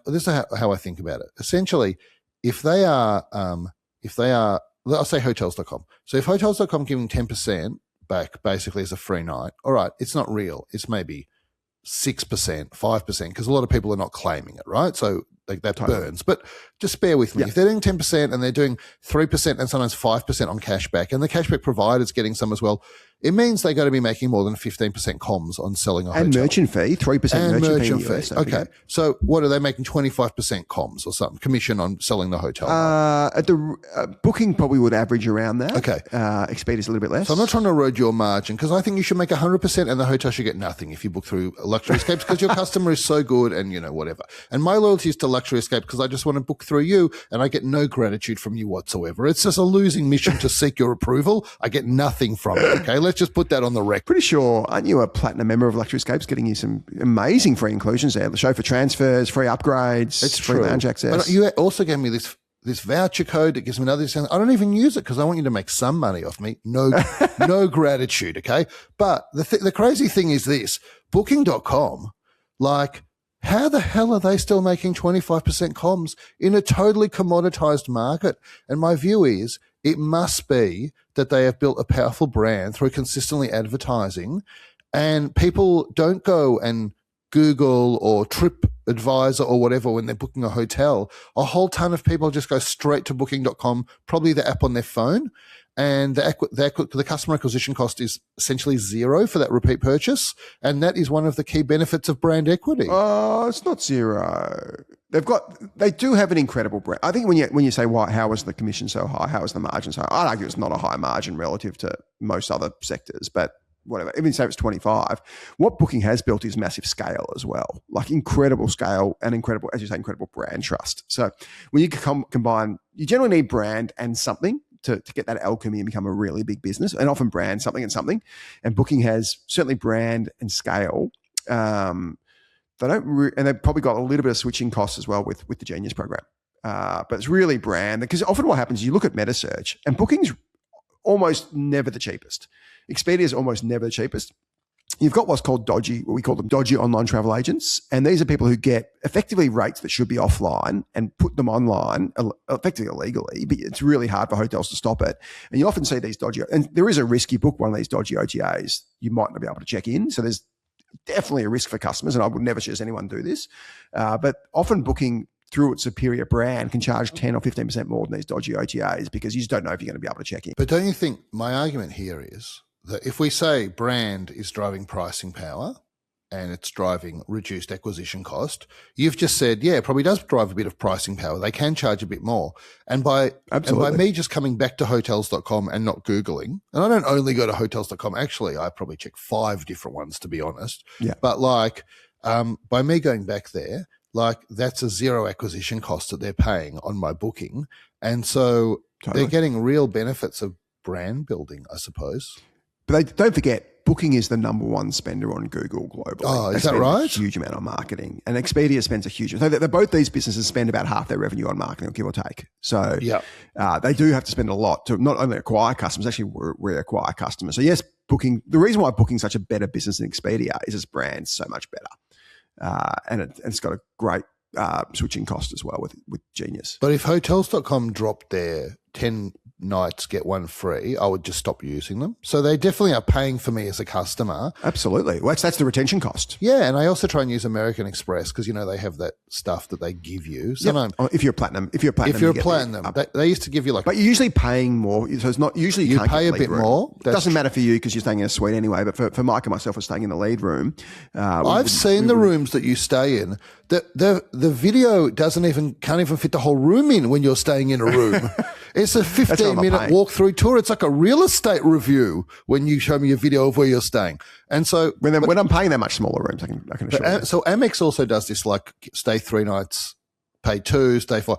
this is how I think about it. Essentially, if they are, I'll say hotels.com. So if hotels.com giving 10% back basically as a free night, all right, it's not real. It's maybe 6%, 5%, because a lot of people are not claiming it, right? So that burns. But just bear with me. Yeah. If they're doing 10% and they're doing 3% and sometimes 5% on cashback, and the cashback provider's getting some as well, it means they got to be making more than 15% comms on selling a hotel. And merchant fee, 3% merchant fee. Okay. So what are they making? 25% comms or something, commission on selling the hotel? At the Booking probably would average around that. Okay. Expedia's a little bit less. So I'm not trying to erode your margin because I think you should make 100% and the hotel should get nothing if you book through Luxury Escapes because your customer is so good and, whatever. And my loyalty is to Luxury Escape because I just want to book through you and I get no gratitude from you whatsoever. It's just a losing mission to seek your approval. I get nothing from it, okay? Let's just put that on the record. Pretty sure, aren't you a platinum member of Luxury Escapes, getting you some amazing free inclusions there? The chauffeur transfers, free upgrades, it's free lounge access. But you also gave me this voucher code that gives me another discount. I don't even use it because I want you to make some money off me. No gratitude, okay? But the crazy thing is this, Booking.com, how the hell are they still making 25% comms in a totally commoditized market? And my view is it must be that they have built a powerful brand through consistently advertising, and people don't go and Google or TripAdvisor or whatever when they're booking a hotel. A whole ton of people just go straight to Booking.com, probably the app on their phone, and the customer acquisition cost is essentially zero for that repeat purchase, and that is one of the key benefits of brand equity. Oh, it's not zero. They do have an incredible brand. I think when you say how was the commission so high, how was the margin so high, I'd argue it's not a high margin relative to most other sectors, but whatever, even say it's 25, what Booking has built is massive scale as well, incredible scale and incredible, as you say, incredible brand trust. So when you combine, you generally need brand and something to get that alchemy and become a really big business, and often brand, something and something. And Booking has certainly brand and scale. They don't, and they've probably got a little bit of switching costs as well with the Genius program. But it's really brand, because often what happens, you look at meta search, and Booking's almost never the cheapest. Expedia is almost never the cheapest. You've got what's called dodgy, what we call them dodgy online travel agents. And these are people who get effectively rates that should be offline and put them online effectively illegally, but it's really hard for hotels to stop it. And you often see these dodgy, and there is a risk you book one of these dodgy OTAs, you might not be able to check in. So there's definitely a risk for customers, and I would never suggest anyone do this. But often booking through its superior brand can charge 10 or 15% more than these dodgy OTAs because you just don't know if you're going to be able to check in. But don't you think my argument here is that if we say brand is driving pricing power and it's driving reduced acquisition cost, you've just said, yeah, it probably does drive a bit of pricing power. They can charge a bit more. And by me just coming back to hotels.com and not Googling, and I don't only go to hotels.com, actually, I probably check 5 different ones, to be honest. Yeah. But by me going back there, that's a zero acquisition cost that they're paying on my booking. And so they're getting real benefits of brand building, I suppose. But don't forget, Booking is the number one spender on Google globally. Oh, is that right? A huge amount on marketing. And Expedia spends a huge amount. So both these businesses spend about half their revenue on marketing, give or take. So they do have to spend a lot to not only acquire customers, actually reacquire customers. So yes, Booking, the reason why Booking's such a better business than Expedia is its brand's so much better. And it's got a great switching cost as well with Genius. But if hotels.com dropped their 10 nights get one free, I would just stop using them. So they definitely are paying for me as a customer. Absolutely. Well, that's the retention cost. Yeah, and I also try and use American Express because, they have that stuff that they give you. Sometimes if you're platinum. If you're platinum, they used to give you But you're usually paying more. So it's not usually you can't pay a bit more. It doesn't matter for you because you're staying in a suite anyway. But for Mike and myself, we're staying in the lead room. I've seen the rooms that you stay in. The video can't even fit the whole room in when you're staying in a room. It's a 15-minute walk-through tour. It's like a real estate review when you show me a video of where you're staying. And so when I'm paying that much smaller rooms, I can assure you. So Amex also does this, like stay 3 nights, pay 2, stay 4.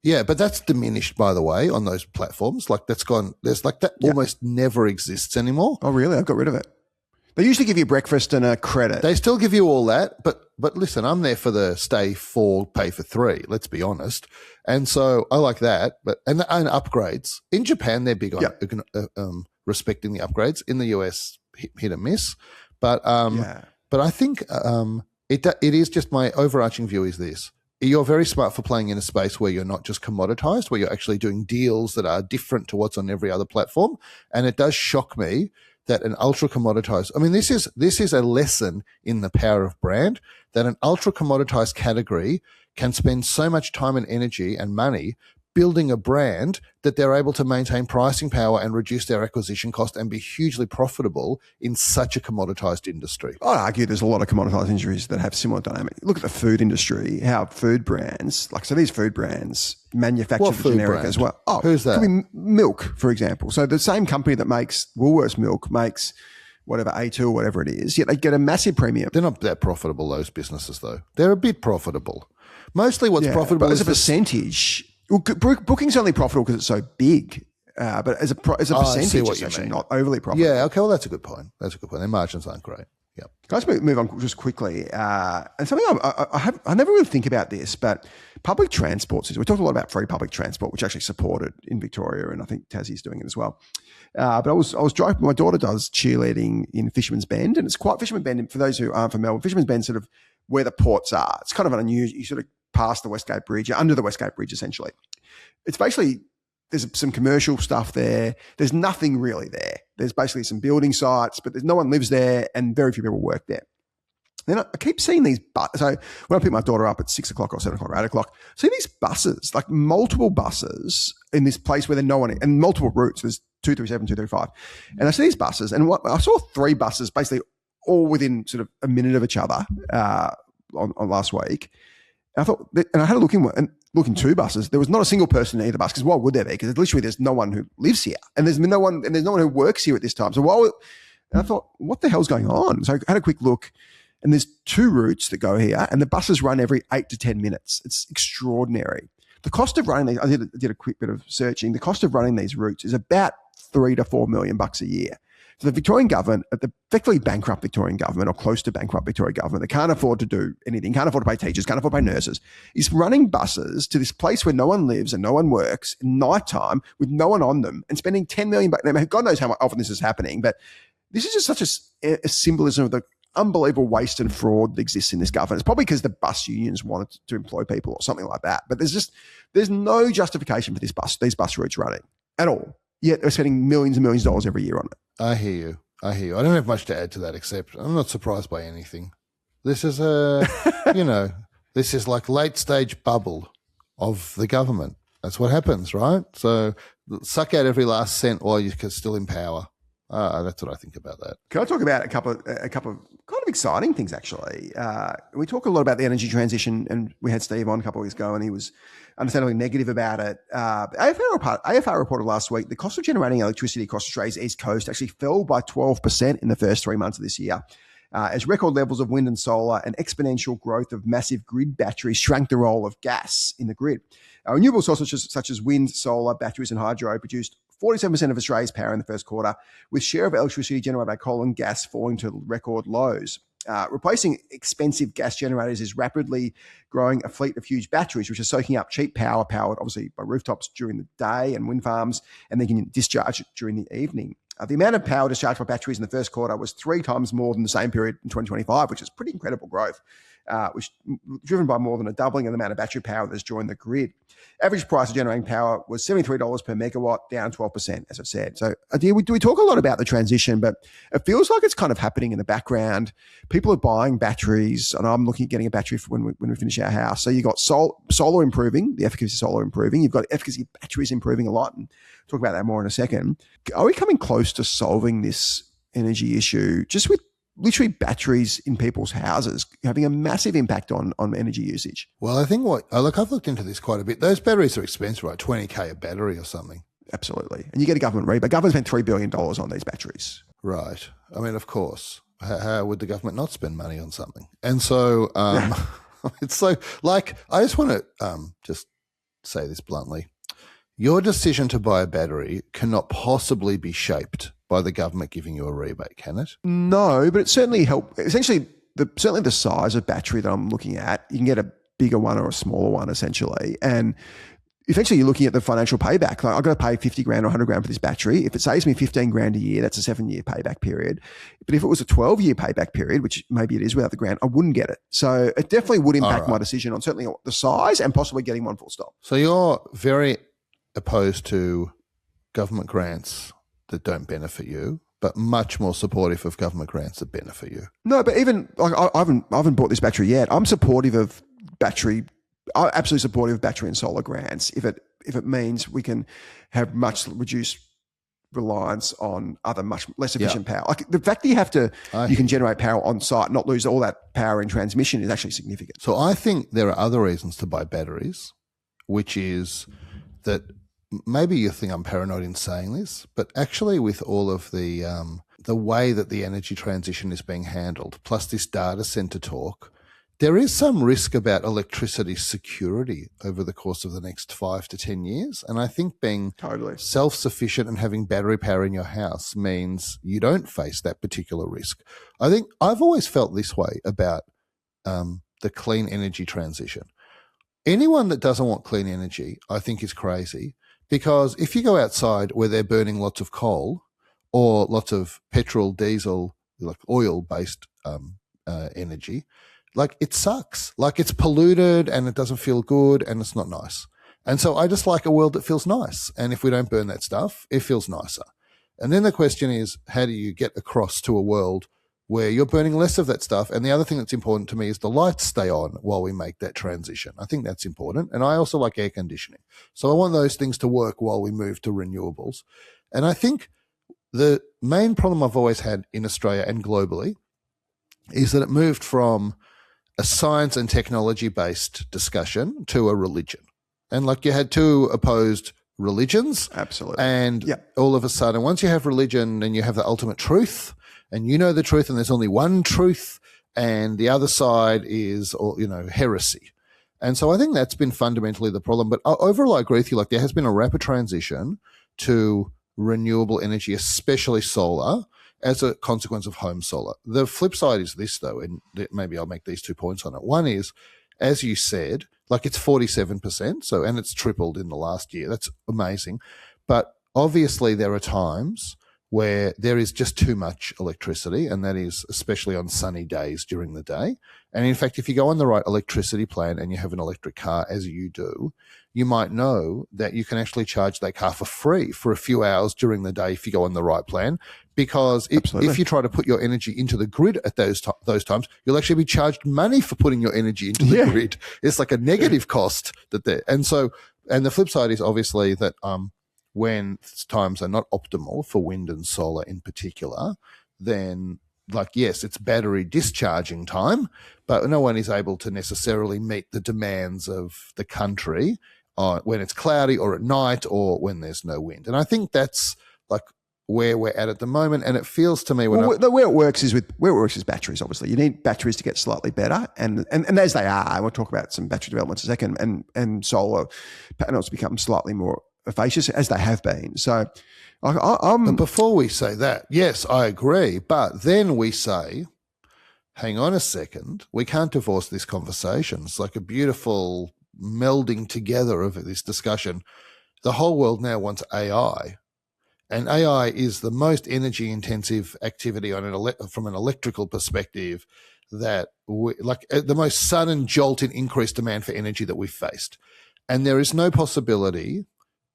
Yeah, but that's diminished, by the way, on those platforms. Like that's gone. There's like that almost never exists anymore. Oh, really? I've got rid of it. They usually give you breakfast and a credit. They still give you all that, but listen, I'm there for the stay 4, pay for 3. Let's be honest, and so I like that. But and upgrades in Japan, they're big on respecting the upgrades. In the US, hit and miss. But I think it is just my overarching view is this: you're very smart for playing in a space where you're not just commoditized, where you're actually doing deals that are different to what's on every other platform. And it does shock me that an ultra commoditized, this is a lesson in the power of brand, that an ultra commoditized category can spend so much time and energy and money building a brand that they're able to maintain pricing power and reduce their acquisition cost and be hugely profitable in such a commoditized industry. I'd argue there's a lot of commoditized industries that have similar dynamic. Look at the food industry, how food brands, these food brands manufacture the generic brand? As well. Oh, who's that? Could be milk, for example. So the same company that makes Woolworths milk makes whatever A2 or whatever it is, yet they get a massive premium. They're not that profitable, those businesses, though. They're a bit profitable. Mostly what's profitable but as a percentage. Well, Booking's only profitable because it's so big, but as a percentage, it's actually not overly profitable. Yeah, okay, well, that's a good point. Their margins aren't great. Yeah. Can I move on just quickly? And something I never really think about this, but public transport system. We talked a lot about free public transport, which actually supported in Victoria, and I think Tassie's doing it as well. But I was driving. My daughter does cheerleading in Fisherman's Bend, and it's quite Fisherman's Bend. For those who aren't from Melbourne, Fisherman's Bend sort of where the ports are. It's kind of an unusual. You sort of past the Westgate Bridge, you're under the Westgate Bridge essentially. It's basically, there's some commercial stuff there. There's nothing really there. There's basically some building sites, but no one lives there and very few people work there. Then I keep seeing these buses. So when I pick my daughter up at 6 o'clock or 7 o'clock or 8 o'clock, I see these buses, like multiple buses in this place where there's no one, and multiple routes. There's 237, 235. And I see these buses, and I saw 3 buses basically all within sort of a minute of each other on last week. And I thought, and I had a look in 2 buses. There was not a single person in either bus because why would there be? Because literally there's no one who lives here, and there's no one who works here at this time. So and I thought, what the hell's going on? So I had a quick look, and there's 2 routes that go here, and the buses run every 8 to 10 minutes. It's extraordinary. The cost of running these, I did a quick bit of searching. The cost of running these routes is about $3 to $4 million a year. So the Victorian government, the effectively bankrupt Victorian government or close to bankrupt Victorian government, that can't afford to do anything, can't afford to pay teachers, can't afford to pay nurses, is running buses to this place where no one lives and no one works in nighttime with no one on them and spending 10 million bucks. God knows how often this is happening, but this is just such a symbolism of the unbelievable waste and fraud that exists in this government. It's probably because the bus unions wanted to employ people or something like that. But there's no justification for these bus routes running at all. Yet they're spending millions and millions of dollars every year on it. I hear you. I don't have much to add to that, except I'm not surprised by anything. This is this is like late stage bubble of the government. That's what happens, right? So suck out every last cent while you're still in power. That's what I think about that. Can I talk about a couple of kind of exciting things, actually? We talk a lot about the energy transition, and we had Steve on a couple of weeks ago, and he was understandably negative about it. AFR reported last week the cost of generating electricity across Australia's east coast actually fell by 12% in the first 3 months of this year, as record levels of wind and solar and exponential growth of massive grid batteries shrank the role of gas in the grid. Renewable sources such as wind, solar, batteries, and hydro produced 47% of Australia's power in the first quarter, with share of electricity generated by coal and gas falling to record lows. Replacing expensive gas generators is rapidly growing a fleet of huge batteries, which are soaking up cheap power powered obviously by rooftops during the day and wind farms, and they can discharge it during the evening. The amount of power discharged by batteries in the first quarter was 3 times more than the same period in 2025, which is pretty incredible growth, which driven by more than a doubling of the amount of battery power that's joined the grid. Average price of generating power was $73 per megawatt, down 12%, as I said. So, Adir, we talk a lot about the transition, but it feels like it's kind of happening in the background. People are buying batteries, and I'm looking at getting a battery for when we finish our house. So you've got solar improving, the efficacy of solar improving. You've got efficacy of batteries improving a lot, and talk about that more in a second. Are we coming close to solving this energy issue just with literally batteries in people's houses having a massive impact on energy usage? Well, I think I've looked into this quite a bit. Those batteries are expensive, right? $20,000 a battery or something. Absolutely. And you get a government rebate. Government spent $3 billion on these batteries. Right. I mean, of course. How would the government not spend money on something? And so it's so, like, I just want to just say this bluntly. Your decision to buy a battery cannot possibly be shaped by the government giving you a rebate, can it? No, but it certainly helps. Essentially, certainly the size of battery that I'm looking at, you can get a bigger one or a smaller one, essentially. And essentially, you're looking at the financial payback. Like, I've got to pay 50 grand or 100 grand for this battery. If it saves me 15 grand a year, that's a 7-year payback period. But if it was a 12-year payback period, which maybe it is without the grant, I wouldn't get it. So it definitely would impact my decision on certainly the size and possibly getting one full stop. So you're very opposed to government grants that don't benefit you, but much more supportive of government grants that benefit you. No, but even like I haven't bought this battery yet. I'm supportive of battery. I'm absolutely supportive of battery and solar grants if it means we can have much reduced reliance on other much less efficient power. Like the fact that you can generate power on site, not lose all that power in transmission is actually significant. So I think there are other reasons to buy batteries, which is that maybe you think I'm paranoid in saying this, but actually with all of the way that the energy transition is being handled, plus this data center talk, there is some risk about electricity security over the course of the next 5 to 10 years. And I think being self-sufficient and having battery power in your house means you don't face that particular risk. I think I've always felt this way about the clean energy transition. Anyone that doesn't want clean energy, I think, is crazy. Because if you go outside where they're burning lots of coal or lots of petrol, diesel, like oil-based energy, like it sucks. Like it's polluted and it doesn't feel good and it's not nice. And so I just like a world that feels nice. And if we don't burn that stuff, it feels nicer. And then the question is, how do you get across to a world where you're burning less of that stuff? And the other thing that's important to me is the lights stay on while we make that transition. I think that's important. And I also like air conditioning. So I want those things to work while we move to renewables. And I think the main problem I've always had in Australia and globally is that it moved from a science and technology-based discussion to a religion. And like you had two opposed religions. Absolutely. And all of a sudden, once you have religion and you have the ultimate truth, and you know the truth and there's only one truth, and the other side is, heresy. And so I think that's been fundamentally the problem. But overall, I agree with you. Like there has been a rapid transition to renewable energy, especially solar. as a consequence of home solar. The flip side is this, though, and maybe I'll make these 2 points on it. One is, as you said, like it's 47%, so, and it's tripled in the last year. That's amazing. But obviously there are times where there is just too much electricity, and that is especially on sunny days during the day. And in fact, if you go on the right electricity plan and you have an electric car, as you do, you might know that you can actually charge that car for free for a few hours during the day if you go on the right plan. Because if you try to put your energy into the grid at those times, you'll actually be charged money for putting your energy into the grid. It's like a negative cost that there. And the flip side is obviously that when times are not optimal for wind and solar in particular, then like, yes, it's battery discharging time, but no one is able to necessarily meet the demands of the country when it's cloudy or at night or when there's no wind. And I think that's like where we're at the moment. And it feels to me where it works is batteries. Obviously, you need batteries to get slightly better, and as they are, and we'll talk about some battery developments in a second, and solar panels become slightly more efficacious as they have been. So, but before we say that, yes, I agree. But then we say, hang on a second, we can't divorce this conversation. It's like a beautiful melding together of this discussion. The whole world now wants AI. And AI is the most energy-intensive activity from an electrical perspective that the most sudden jolt in increased demand for energy that we've faced. And there is no possibility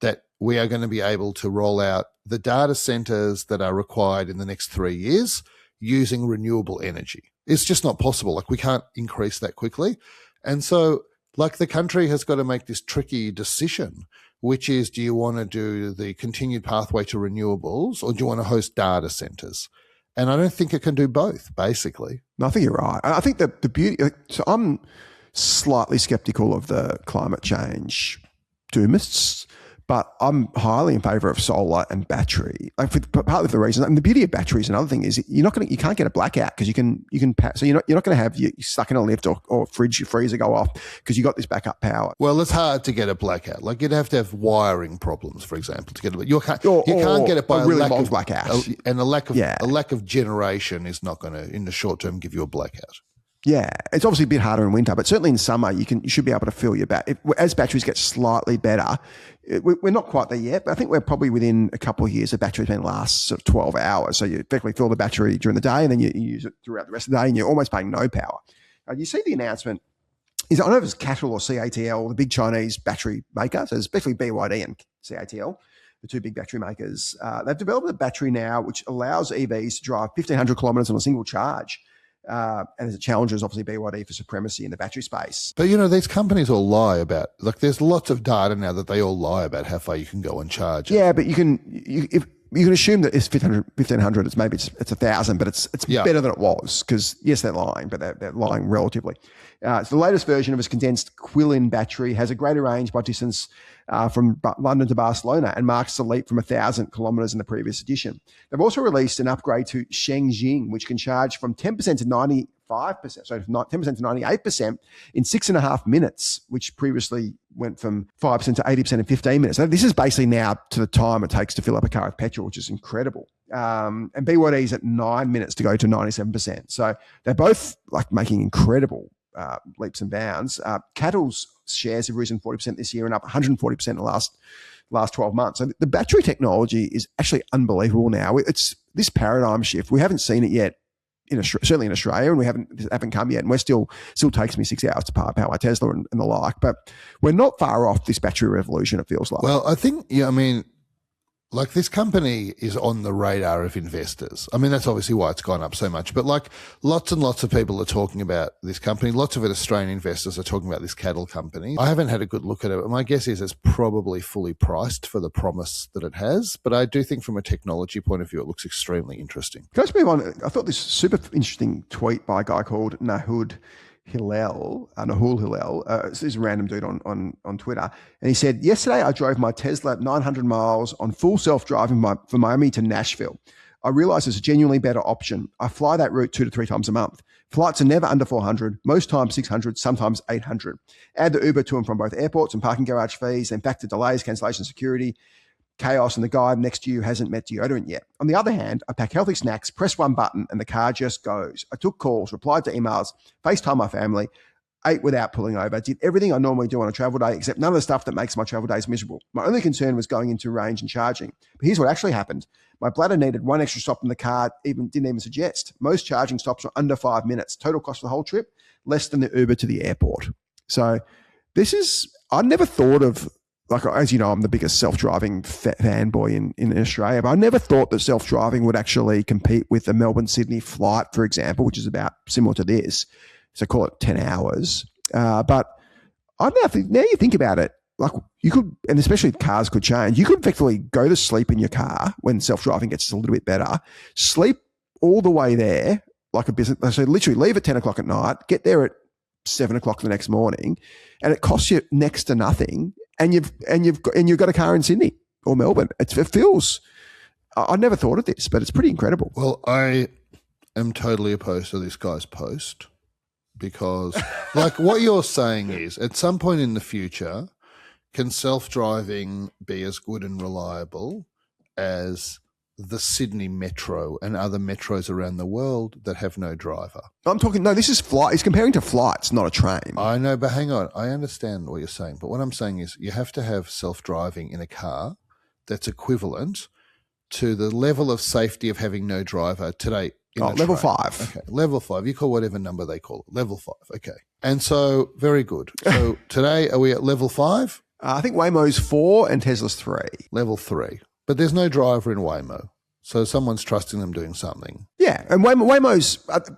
that we are going to be able to roll out the data centers that are required in the next 3 years using renewable energy. It's just not possible. Like, we can't increase that quickly. And so, like, the country has got to make this tricky decision, which is, do you want to do the continued pathway to renewables, or do you want to host data centers? And I don't think it can do both, basically. No, I think you're right. I think the beauty, so I'm slightly skeptical of the climate change doomists, but I'm highly in favour of solar and battery. Partly for the reason, and the beauty of batteries, another thing is you can't get a blackout because you can so you're not going to have you stuck in a lift or fridge, your freezer go off because you got this backup power. Well, it's hard to get a blackout. Like, you'd have to have wiring problems, for example, to get it. You can't get it by a really lack long of blackout, and a lack of generation is not going to, in the short term, give you a blackout. Yeah, it's obviously a bit harder in winter, but certainly in summer you should be able to fill your battery. As batteries get slightly better, we're not quite there yet, but I think we're probably within a couple of years of batteries being last sort of 12 hours. So you effectively fill the battery during the day and then you use it throughout the rest of the day, and you're almost paying no power. You see the announcement, I don't know if it's CATL or CATL, the big Chinese battery maker, so especially BYD and CATL, the two big battery makers. They've developed a battery now which allows EVs to drive 1,500 kilometres on a single charge. And as it challenges, obviously, BYD for supremacy in the battery space. But, these companies all lie about, like, there's lots of data now that they all lie about how far you can go and charge. Yeah, but you can assume that it's 1,500, it's 1,000, but it's better than it was, because, yes, they're lying, but they're lying relatively. So the latest version of its condensed Quilin battery has a greater range by distance from London to Barcelona, and marks a leap from 1,000 kilometres in the previous edition. They've also released an upgrade to Shengjing, which can charge from 10% to 95%, so from 10% to 98% in 6.5 minutes, which previously went from 5% to 80% in 15 minutes. So this is basically now to the time it takes to fill up a car with petrol, which is incredible. And BYD's at 9 minutes to go to 97%. So they're both like making incredible leaps and bounds. CATL's shares have risen 40% this year and up 140% in the last 12 months. So the battery technology is actually unbelievable now. It's this paradigm shift. We haven't seen it yet, certainly in Australia, and we haven't come yet. And we're still takes me 6 hours to power my Tesla and the like. But we're not far off this battery revolution, it feels like. Well, I think, like, this company is on the radar of investors. I mean, that's obviously why it's gone up so much. But, like, lots and lots of people are talking about this company. Lots of Australian investors are talking about this CATL company. I haven't had a good look at it, but my guess is it's probably fully priced for the promise that it has. But I do think from a technology point of view, it looks extremely interesting. Can I just move on? I thought this super interesting tweet by a guy called Nahul Hillel. This is a random dude on Twitter. And he said, yesterday I drove my Tesla 900 miles on full self-driving from Miami to Nashville. I realized it's a genuinely better option. I fly that route 2 to 3 times a month. Flights are never under 400, most times 600, sometimes 800. Add the Uber to and from both airports and parking garage fees, then back to delays, cancellation, security. chaos and the guy next to you hasn't met deodorant yet. On the other hand, I pack healthy snacks, press one button, and the car just goes. I took calls, replied to emails, FaceTime my family, ate without pulling over, did everything I normally do on a travel day, except none of the stuff that makes my travel days miserable. My only concern was going into range and charging. But here's what actually happened. My bladder needed one extra stop and the car didn't even suggest. Most charging stops were under 5 minutes. Total cost for the whole trip, less than the Uber to the airport. So I never thought of, like, as you know, I'm the biggest self-driving fanboy in Australia, but I never thought that self-driving would actually compete with the Melbourne-Sydney flight, for example, which is about similar to this. So call it 10 hours. But I now you think about it, like you could, and especially if cars could change, you could effectively go to sleep in your car when self-driving gets a little bit better, sleep all the way there, like a business. So literally leave at 10 o'clock at night, get there at 7 o'clock the next morning, and it costs you next to nothing. And you've got a car in Sydney or Melbourne. It feels. I never thought of this, but it's pretty incredible. Well, I am totally opposed to this guy's post because, like, what you're saying is, at some point in the future, can self-driving be as good and reliable as the Sydney Metro and other metros around the world that have no driver? I'm talking, no, this is flight. He's comparing to flights, not a train. I know, but hang on. I understand what you're saying. But what I'm saying is you have to have self-driving in a car that's equivalent to the level of safety of having no driver today. Level 5. Okay, level 5. You call whatever number they call it. Level 5. Okay. And so, very good. So today, are we at level 5? I think Waymo's 4 and Tesla's 3. Level 3. But there's no driver in Waymo. So someone's trusting them doing something. Yeah, and Waymo's,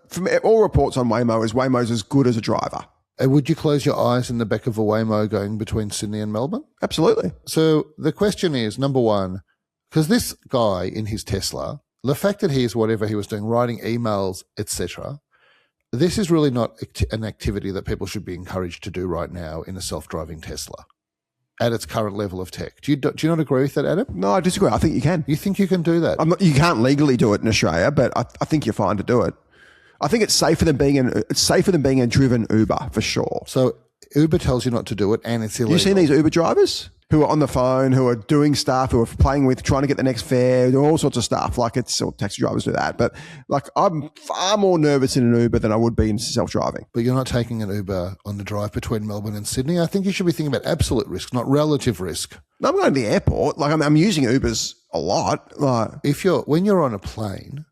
from all reports on Waymo's as good as a driver. And would you close your eyes in the back of a Waymo going between Sydney and Melbourne? Absolutely. So the question is, number one, because this guy in his Tesla, the fact that he is whatever he was doing, writing emails, etc., this is really not an activity that people should be encouraged to do right now in a self-driving Tesla at its current level of tech. Do you not agree with that, Adam? No, I disagree. I think you can. You think you can do that? You can't legally do it in Australia, but I think you're fine to do it. I think it's safer than being a driven Uber for sure. So Uber tells you not to do it, and it's illegal. You seen these Uber drivers who are on the phone, who are doing stuff, who are playing with, trying to get the next fare, doing all sorts of stuff. Like taxi drivers do that, but like I'm far more nervous in an Uber than I would be in self-driving. But you're not taking an Uber on the drive between Melbourne and Sydney. I think you should be thinking about absolute risk, not relative risk. No, I'm going to the airport. Like I'm using Ubers a lot. Like when you're on a plane,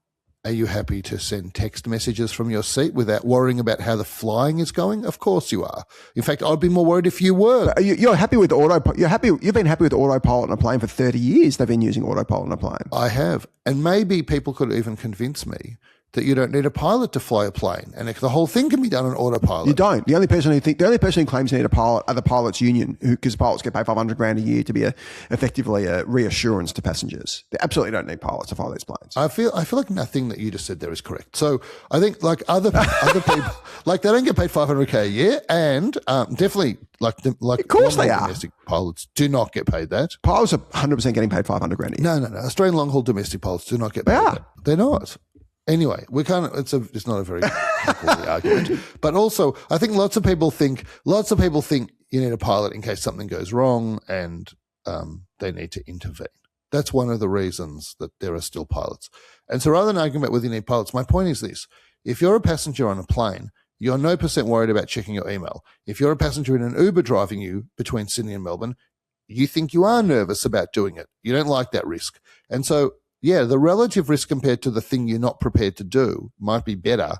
are you happy to send text messages from your seat without worrying about how the flying is going? Of course you are. In fact, I'd be more worried if you were. You're happy with autopilot. You've been happy with autopilot on a plane for 30 years. They've been using autopilot on a plane. I have. And maybe people could even convince me that you don't need a pilot to fly a plane, and the whole thing can be done on autopilot. You don't. The only person who claims you need a pilot are the pilots' union, because pilots get paid $500,000 a year to be effectively a reassurance to passengers. They absolutely don't need pilots to fly these planes. I feel like nothing that you just said there is correct. So I think like other people, like they don't get paid $500,000 a year, and definitely like of course they are. Domestic pilots do not get paid that. Pilots are 100% getting paid $500,000 a year. No. Australian long haul domestic pilots do not get paid. They are. That. They're not. Anyway, it's not a very equal argument. But also, I think lots of people think you need a pilot in case something goes wrong and they need to intervene. That's one of the reasons that there are still pilots. And so rather than arguing about whether you need pilots, my point is this. If you're a passenger on a plane, you're no % worried about checking your email. If you're a passenger in an Uber driving you between Sydney and Melbourne, you think you are nervous about doing it. You don't like that risk. And so yeah, the relative risk compared to the thing you're not prepared to do might be better,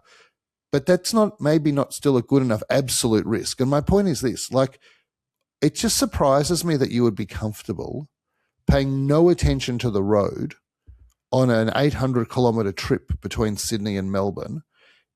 but that's maybe not still a good enough absolute risk. And my point is this, like, it just surprises me that you would be comfortable paying no attention to the road on an 800-kilometre trip between Sydney and Melbourne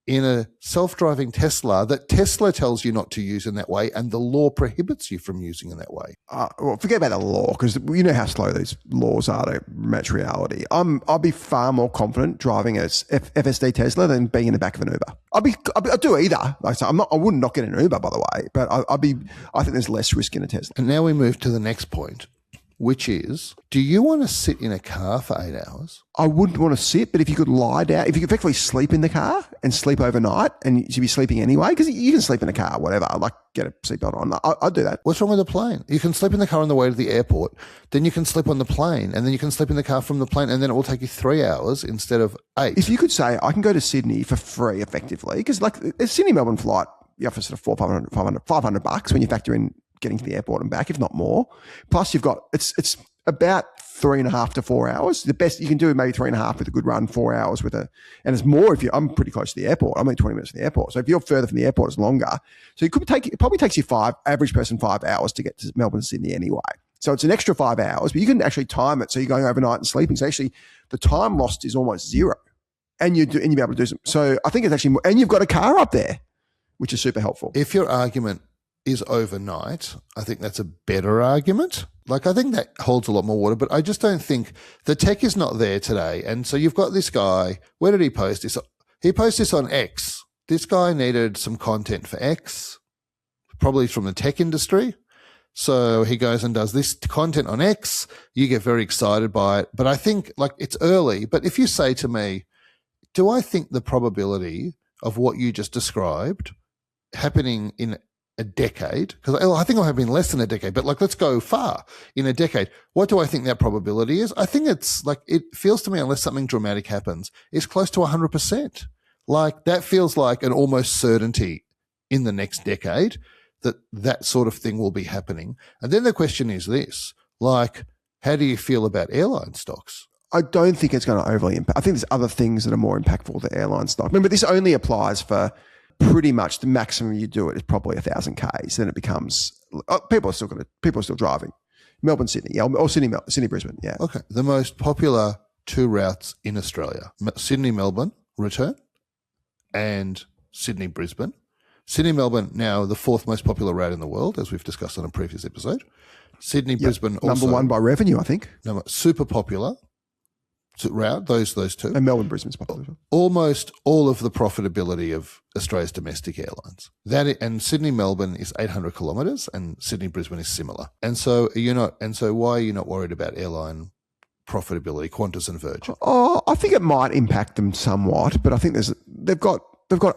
in a self-driving Tesla that Tesla tells you not to use in that way, and the law prohibits you from using in that way. Well, forget about the law, because you know how slow these laws are to match reality. I'll be far more confident driving a FSD Tesla than being in the back of an Uber. I'd do either. Like, so I wouldn't get an Uber, by the way, but I think there's less risk in a Tesla. And now we move to the next point, which is, do you want to sit in a car for 8 hours? I wouldn't want to sit, but if you could lie down, if you could effectively sleep in the car and sleep overnight, and you should be sleeping anyway, because you can sleep in a car, whatever, like get a seatbelt on. I'd do that. What's wrong with the plane? You can sleep in the car on the way to the airport, then you can sleep on the plane, and then you can sleep in the car from the plane, and then it will take you 3 hours instead of 8. If you could say, I can go to Sydney for free effectively, because like a Sydney-Melbourne flight, you have for sort of $500 when you factor in getting to the airport and back, if not more. Plus you've got, it's about 3.5 to 4 hours. The best you can do maybe 3.5 with a good run, 4 hours with and it's more if I'm pretty close to the airport. I'm only 20 minutes from the airport. So if you're further from the airport, it's longer. So it probably takes you average person 5 hours to get to Melbourne, Sydney anyway. So it's an extra 5 hours, but you can actually time it. So you're going overnight and sleeping. So actually the time lost is almost zero, and you'll be able to do some. So I think it's actually more, and you've got a car up there, which is super helpful. If your argument is overnight, I think that's a better argument. Like, I think that holds a lot more water, but I just don't think the tech is not there today. And so you've got this guy, where did he post this? He posted this on X. This guy needed some content for X, probably from the tech industry. So he goes and does this content on X. You get very excited by it. But I think, like, it's early. But if you say to me, do I think the probability of what you just described happening in a decade, because I think it'll happen in less than a decade, but like, let's go far in a decade. What do I think that probability is? I think it's like, it feels to me, unless something dramatic happens, it's close to 100%. Like, that feels like an almost certainty in the next decade that sort of thing will be happening. And then the question is this, like, how do you feel about airline stocks? I don't think it's going to overly impact. I think there's other things that are more impactful than airline stock. Remember, this only applies for pretty much the maximum you do it is probably 1,000 Ks. Then it becomes people are still driving. Melbourne, Sydney, yeah, or Sydney, Brisbane, yeah. Okay, the most popular 2 routes in Australia: Sydney, Melbourne return, and Sydney, Brisbane. Sydney, Melbourne now the 4th most popular route in the world, as we've discussed on a previous episode. Sydney, Brisbane also number 1 by revenue, I think. Super popular route, those two. And Melbourne, Brisbane's popular. Almost all of the profitability of Australia's domestic airlines. And Sydney, Melbourne is 800 kilometres, and Sydney, Brisbane is similar. And so why are you not worried about airline profitability, Qantas and Virgin? Oh, I think it might impact them somewhat, but I think they've got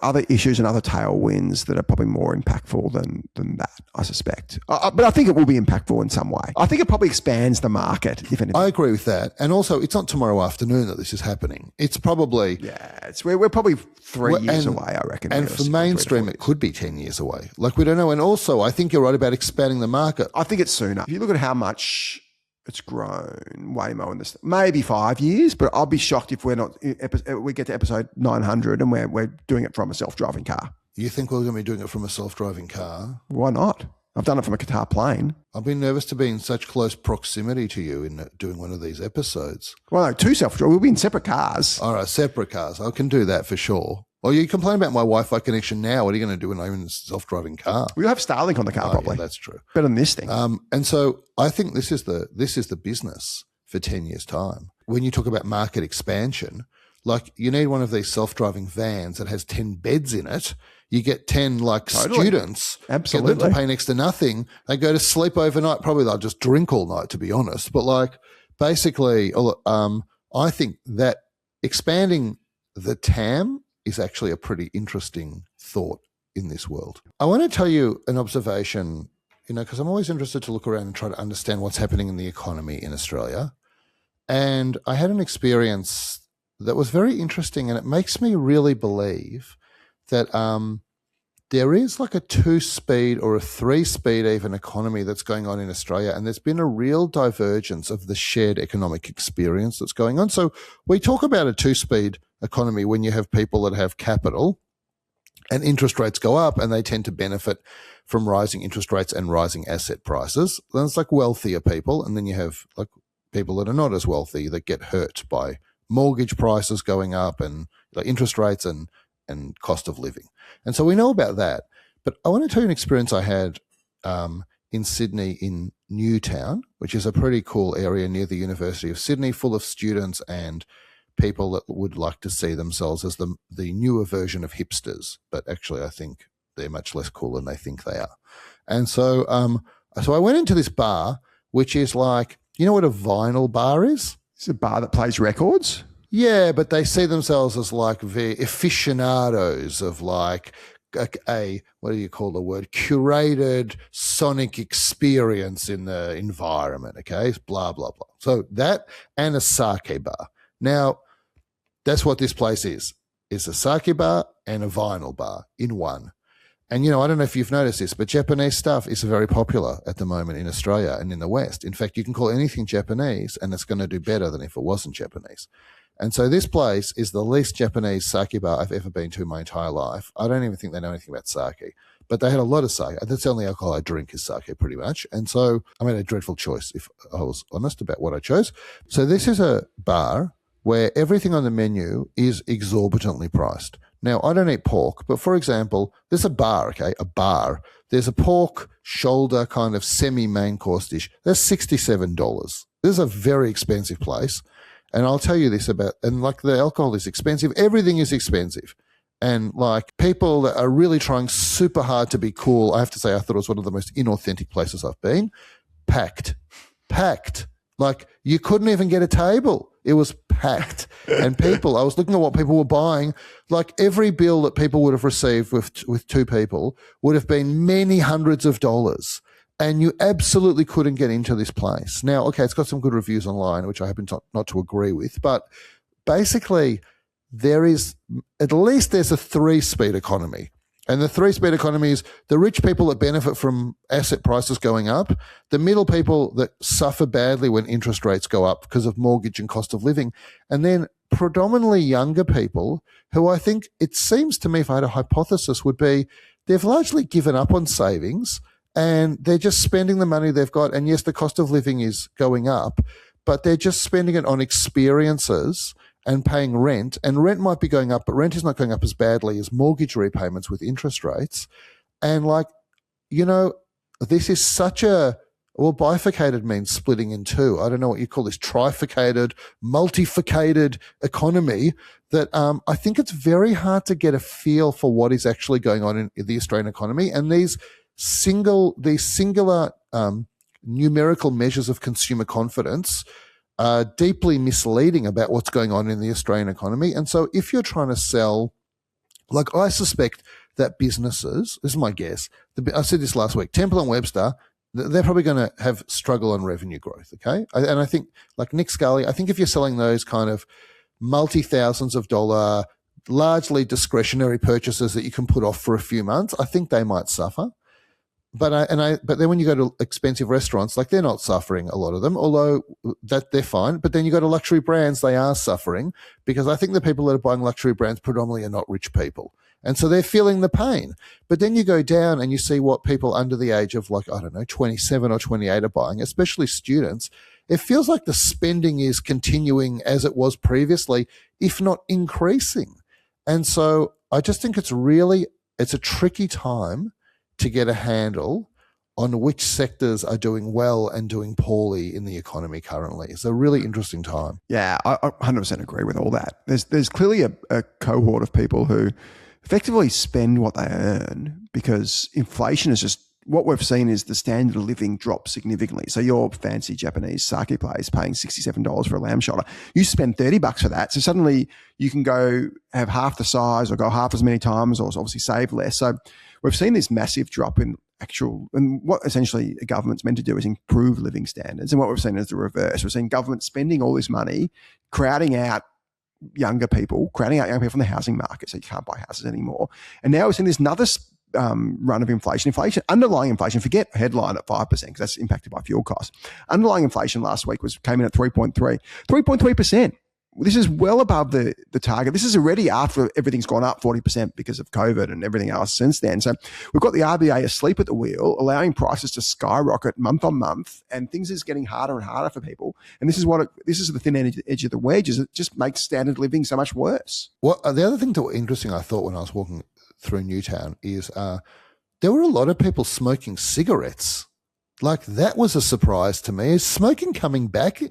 other issues and other tailwinds that are probably more impactful than that, I suspect. But I think it will be impactful in some way. I think it probably expands the market, if anything. I agree with that. And also, it's not tomorrow afternoon that this is happening. It's probably... Yeah, we're probably 3 years away, I reckon. And for mainstream, it could be 10 years away. Like, we don't know. And also, I think you're right about expanding the market. I think it's sooner. If you look at how much it's grown, Waymo in this, maybe 5 years, but I'll be shocked if we get to episode 900 and we're doing it from a self-driving car. You think we're going to be doing it from a self-driving car? Why not? I've done it from a Qatar plane. I've been nervous to be in such close proximity to you in doing one of these episodes. Well, no, 2 self-driving. We'll be in separate cars. All right, separate cars. I can do that for sure. Well, you complain about my Wi-Fi connection now. What are you going to do when I'm in a self-driving car? We'll have Starlink on the car, probably. Yeah, that's true. Better than this thing. And so I think this is the business for 10 years' time. When you talk about market expansion, like, you need one of these self-driving vans that has 10 beds in it. You get 10 students. Absolutely. Get them to pay next to nothing. They go to sleep overnight. Probably they'll just drink all night, to be honest. But like, basically, I think that expanding the TAM is actually a pretty interesting thought in this world. I want to tell you an observation, because I'm always interested to look around and try to understand what's happening in the economy in Australia. And I had an experience that was very interesting, and it makes me really believe that there is like a 2-speed or a 3-speed even economy that's going on in Australia, and there's been a real divergence of the shared economic experience that's going on. So we talk about a 2-speed economy when you have people that have capital and interest rates go up, and they tend to benefit from rising interest rates and rising asset prices. Then it's like wealthier people, and then you have like people that are not as wealthy that get hurt by mortgage prices going up and like interest rates and cost of living. And so we know about that. But I want to tell you an experience I had in Sydney in Newtown, which is a pretty cool area near the University of Sydney, full of students and people that would like to see themselves as the newer version of hipsters. But actually, I think they're much less cool than they think they are. And so, so I went into this bar, which is like You know what a vinyl bar is? It's a bar that plays records. Yeah, but they see themselves as like the aficionados of like a what do you call the word? Curated sonic experience in the environment. Okay, blah blah blah. So that and a sake bar. Now, that's what this place is. It's a sake bar and a vinyl bar in one. And, I don't know if you've noticed this, but Japanese stuff is very popular at the moment in Australia and in the West. In fact, you can call anything Japanese and it's going to do better than if it wasn't Japanese. And so this place is the least Japanese sake bar I've ever been to in my entire life. I don't even think they know anything about sake, but they had a lot of sake. That's the only alcohol I drink is sake pretty much. And so I made a dreadful choice if I was honest about what I chose. So this is a bar where everything on the menu is exorbitantly priced. Now, I don't eat pork, but for example, there's a bar, okay, a bar. There's a pork shoulder kind of semi-main course dish. That's $67. This is a very expensive place. And I'll tell you this and like the alcohol is expensive. Everything is expensive. And like people that are really trying super hard to be cool, I have to say I thought it was one of the most inauthentic places I've been. Packed. Like you couldn't even get a table. It was packed. And I was looking at what people were buying. Like every bill that people would have received with two people would have been many hundreds of dollars. And you absolutely couldn't get into this place. Now, okay, it's got some good reviews online, which I happen not to agree with. But basically, there's a 3-speed economy. And the 3-speed economy is the rich people that benefit from asset prices going up, the middle people that suffer badly when interest rates go up because of mortgage and cost of living, and then predominantly younger people who I think it seems to me, if I had a hypothesis, would be they've largely given up on savings and they're just spending the money they've got. And yes, the cost of living is going up, but they're just spending it on experiences and paying rent, and rent might be going up, but rent is not going up as badly as mortgage repayments with interest rates. And this is such bifurcated means splitting in two. I don't know what you call this, trifurcated, multificated economy that I think it's very hard to get a feel for what is actually going on in the Australian economy. And these singular numerical measures of consumer confidence deeply misleading about what's going on in the Australian economy. And so if you're trying to sell, like I suspect that businesses, this is my guess, I said this last week, Temple & Webster, they're probably going to have struggle on revenue growth, okay? And I think, like Nick Scully, I think if you're selling those kind of multi-thousands of dollar, largely discretionary purchases that you can put off for a few months, I think they might suffer. But then when you go to expensive restaurants, like they're not suffering, a lot of them, although that they're fine. But then you go to luxury brands, they are suffering because I think the people that are buying luxury brands predominantly are not rich people. And so they're feeling the pain. But then you go down and you see what people under the age of 27 or 28 are buying, especially students. It feels like the spending is continuing as it was previously, if not increasing. And so I just think it's a tricky time to get a handle on which sectors are doing well and doing poorly in the economy currently. It's a really interesting time. Yeah, I 100% agree with all that. There's clearly a cohort of people who effectively spend what they earn because inflation is just, what we've seen is the standard of living drop significantly. So your fancy Japanese sake place paying $67 for a lamb shoulder, you spend $30 for that. So suddenly you can go have half the size or go half as many times or obviously save less. So we've seen this massive drop in and what essentially a government's meant to do is improve living standards. And what we've seen is the reverse. We've seen government spending all this money, crowding out young people from the housing market, so you can't buy houses anymore. And now we're seeing this another run of inflation, underlying inflation, forget headline at 5%, because that's impacted by fuel costs. Underlying inflation last week came in at 3.3%. This is well above the target. This is already after everything's gone up 40% because of COVID and everything else since then. So we've got the RBA asleep at the wheel, allowing prices to skyrocket month on month, and things is getting harder and harder for people. And this is the thin edge of the wedge. Is it just makes standard living so much worse. Well, the other thing that was interesting, I thought when I was walking through Newtown, is there were a lot of people smoking cigarettes. Like that was a surprise to me. Is smoking coming back?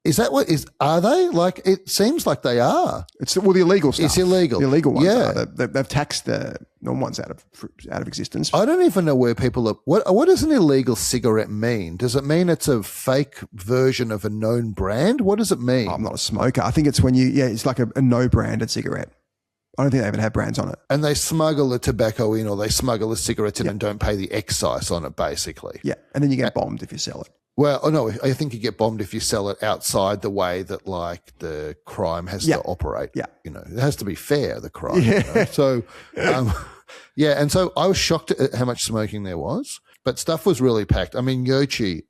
Is that what is? Are they? Like, it seems like they are. It's the illegal stuff. It's illegal. The illegal ones. Yeah. They've taxed the non-ones out of existence. I don't even know where people are. What does an illegal cigarette mean? Does it mean it's a fake version of a known brand? What does it mean? I'm not a smoker. I think it's when it's like a no-branded cigarette. I don't think they even have brands on it. And they smuggle the tobacco in, or they smuggle the cigarettes in and don't pay the excise on it, basically. Yeah, and then you get bombed if you sell it. Well, no, I think you get bombed if you sell it outside the way that, like, the crime has to operate. Yeah. You know, it has to be fair, the crime. Yeah. You know? So, and so I was shocked at how much smoking there was, but stuff was really packed. I mean, Yochi's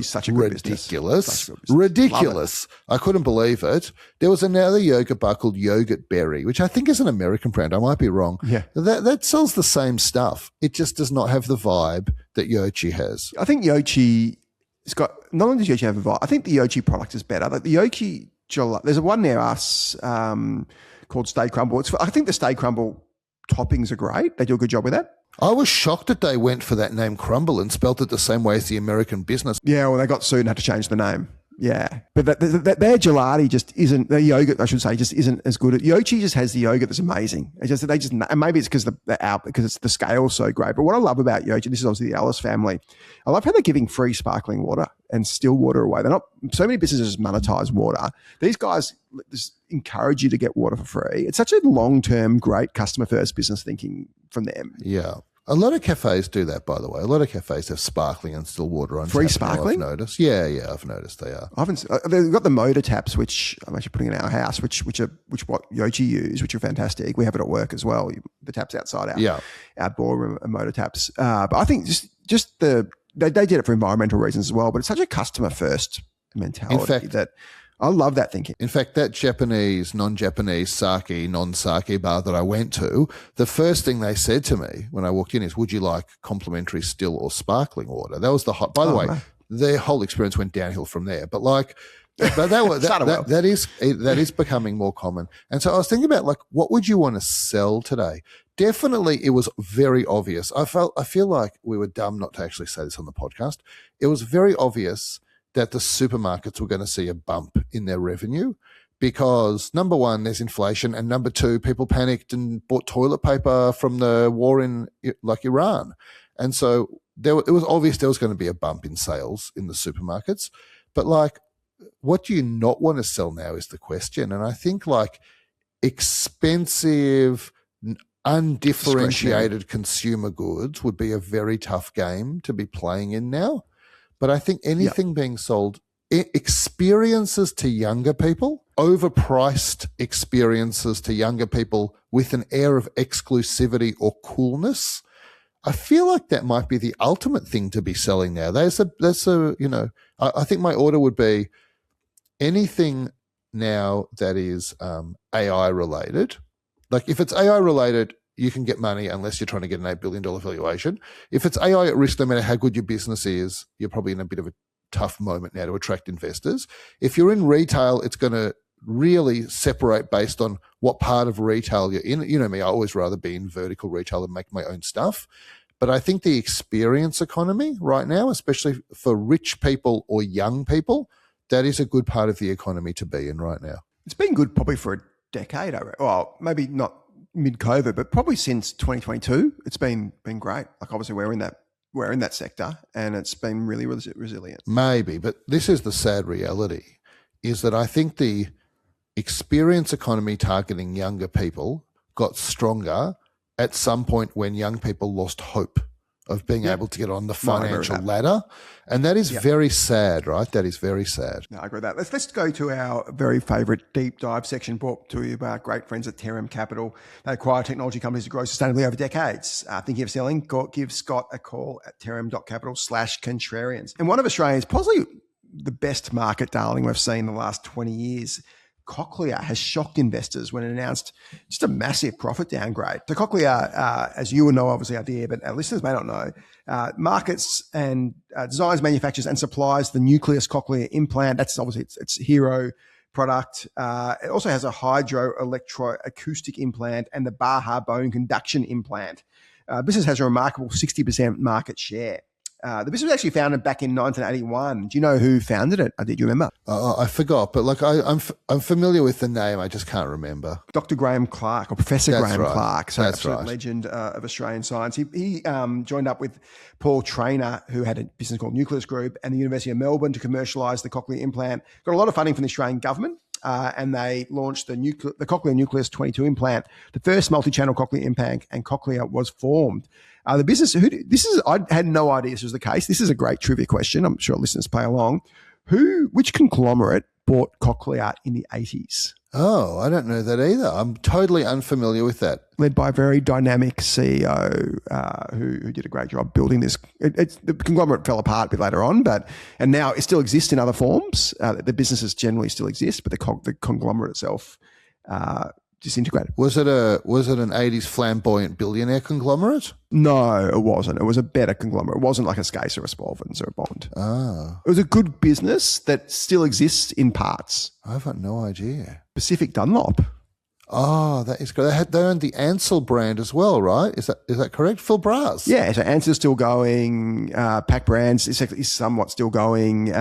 such a good business. Ridiculous. I couldn't believe it. There was another yogurt bar called Yogurt Berry, which I think is an American brand. I might be wrong. Yeah. That sells the same stuff. It just does not have the vibe that Yochi has. I think Yochi... It's got, not only does Yochi have a vibe, I think the Yochi product is better. Like the Yochi gelato, there's one near us called Stay Crumble. I think the Stay Crumble toppings are great. They do a good job with that. I was shocked that they went for that name Crumble and spelt it the same way as the American business. Yeah, well, they got sued and had to change the name. Yeah. But their gelati just isn't, their yogurt, I should say, just isn't as good. Yochi just has the yogurt that's amazing. And maybe it's because because it's the scale's so great. But what I love about Yochi, this is obviously the Alice family, I love how they're giving free sparkling water and still water away. They're not, so many businesses monetize water. These guys just encourage you to get water for free. It's such a long-term, great customer-first business thinking from them. Yeah. A lot of cafes do that, by the way. A lot of cafes have sparkling and still water on free tap. sparkling. I've noticed. Yeah, I've noticed they are. They've got the motor taps, which I'm actually putting in our house, which what Yochi use, which are fantastic. We have it at work as well. The taps outside our boardroom are motor taps. But I think just they did it for environmental reasons as well. But it's such a customer first mentality. In fact, that I love that thinking. In fact, that Japanese, non-Japanese sake, non-sake bar that I went to, the first thing they said to me when I walked in is, would you like complimentary still or sparkling water? That was by the way, their whole experience went downhill from there. But that is becoming more common. And so I was thinking about, like, what would you want to sell today? Definitely, it was very obvious. I feel like we were dumb not to actually say this on the podcast. It was very obvious that the supermarkets were going to see a bump in their revenue because, number one, there's inflation, and number two, people panicked and bought toilet paper from the war in, like, Iran. And so it was obvious there was going to be a bump in sales in the supermarkets. But, like, what do you not want to sell now is the question. And I think, like, expensive, undifferentiated consumer goods would be a very tough game to be playing in now. But I think anything being sold, experiences to younger people, overpriced experiences to younger people with an air of exclusivity or coolness, I feel like that might be the ultimate thing to be selling now. I think my order would be anything now that is AI related. Like, if it's AI related, you can get money unless you're trying to get an $8 billion valuation. If it's AI at risk, no matter how good your business is, you're probably in a bit of a tough moment now to attract investors. If you're in retail, it's going to really separate based on what part of retail you're in. You know me, I always rather be in vertical retail and make my own stuff. But I think the experience economy right now, especially for rich people or young people, that is a good part of the economy to be in right now. It's been good probably for a decade. Well, maybe not mid-COVID, but probably since 2022, it's been great. Like, obviously we're in that sector and it's been really resilient. Maybe, but this is the sad reality, is that I think the experience economy targeting younger people got stronger at some point when young people lost hope of being able to get on the financial ladder. And that is very sad, right? That is very sad. No, I agree with that. Let's go to our very favourite deep dive section brought to you by our great friends at Terram Capital. They acquire technology companies to grow sustainably over decades. Thinking of selling? Give Scott a call at terram.capital/contrarians. And one of Australia's possibly the best market darling we've seen in the last 20 years, Cochlea, has shocked investors when it announced just a massive profit downgrade. So Cochlea, as you will know, obviously, Adir, but our listeners may not know, markets and designs, manufactures and supplies the nucleus cochlear implant. That's obviously its hero product. It also has a hydroelectroacoustic implant and the Baha bone conduction implant. Business has a remarkable 60% market share. The business was actually founded back in 1981. Do you know who founded it? Did you remember? I forgot, but like I'm familiar with the name. I just can't remember. Dr. Graham Clark, or Professor That's Graham right. Clark, so That's absolute right. legend of Australian science. He joined up with Paul Traynor, who had a business called Nucleus Group, and the University of Melbourne to commercialise the cochlear implant. Got a lot of funding from the Australian government. And they launched the Cochlear Nucleus 22 implant, the first multi-channel cochlear implant, and Cochlea was formed. The business, I had no idea this was the case. This is a great trivia question. I'm sure listeners play along. Which conglomerate bought Cochlea in the 80s? Oh, I don't know that either. I'm totally unfamiliar with that. Led by a very dynamic CEO who did a great job building this. The conglomerate fell apart a bit later on, and now it still exists in other forms. The businesses generally still exist, but the conglomerate itself disintegrated. Was it an 80s flamboyant billionaire conglomerate? No, it wasn't. It was a better conglomerate. It wasn't like a Skase or a Spolvens or a Bond. Ah. It was a good business that still exists in parts. I've got no idea. Pacific Dunlop. Oh, that is good. They owned the Ansell brand as well, right? Is that correct? Phil Brass. Yeah, so Ansell's still going. Pac Brands is somewhat still going.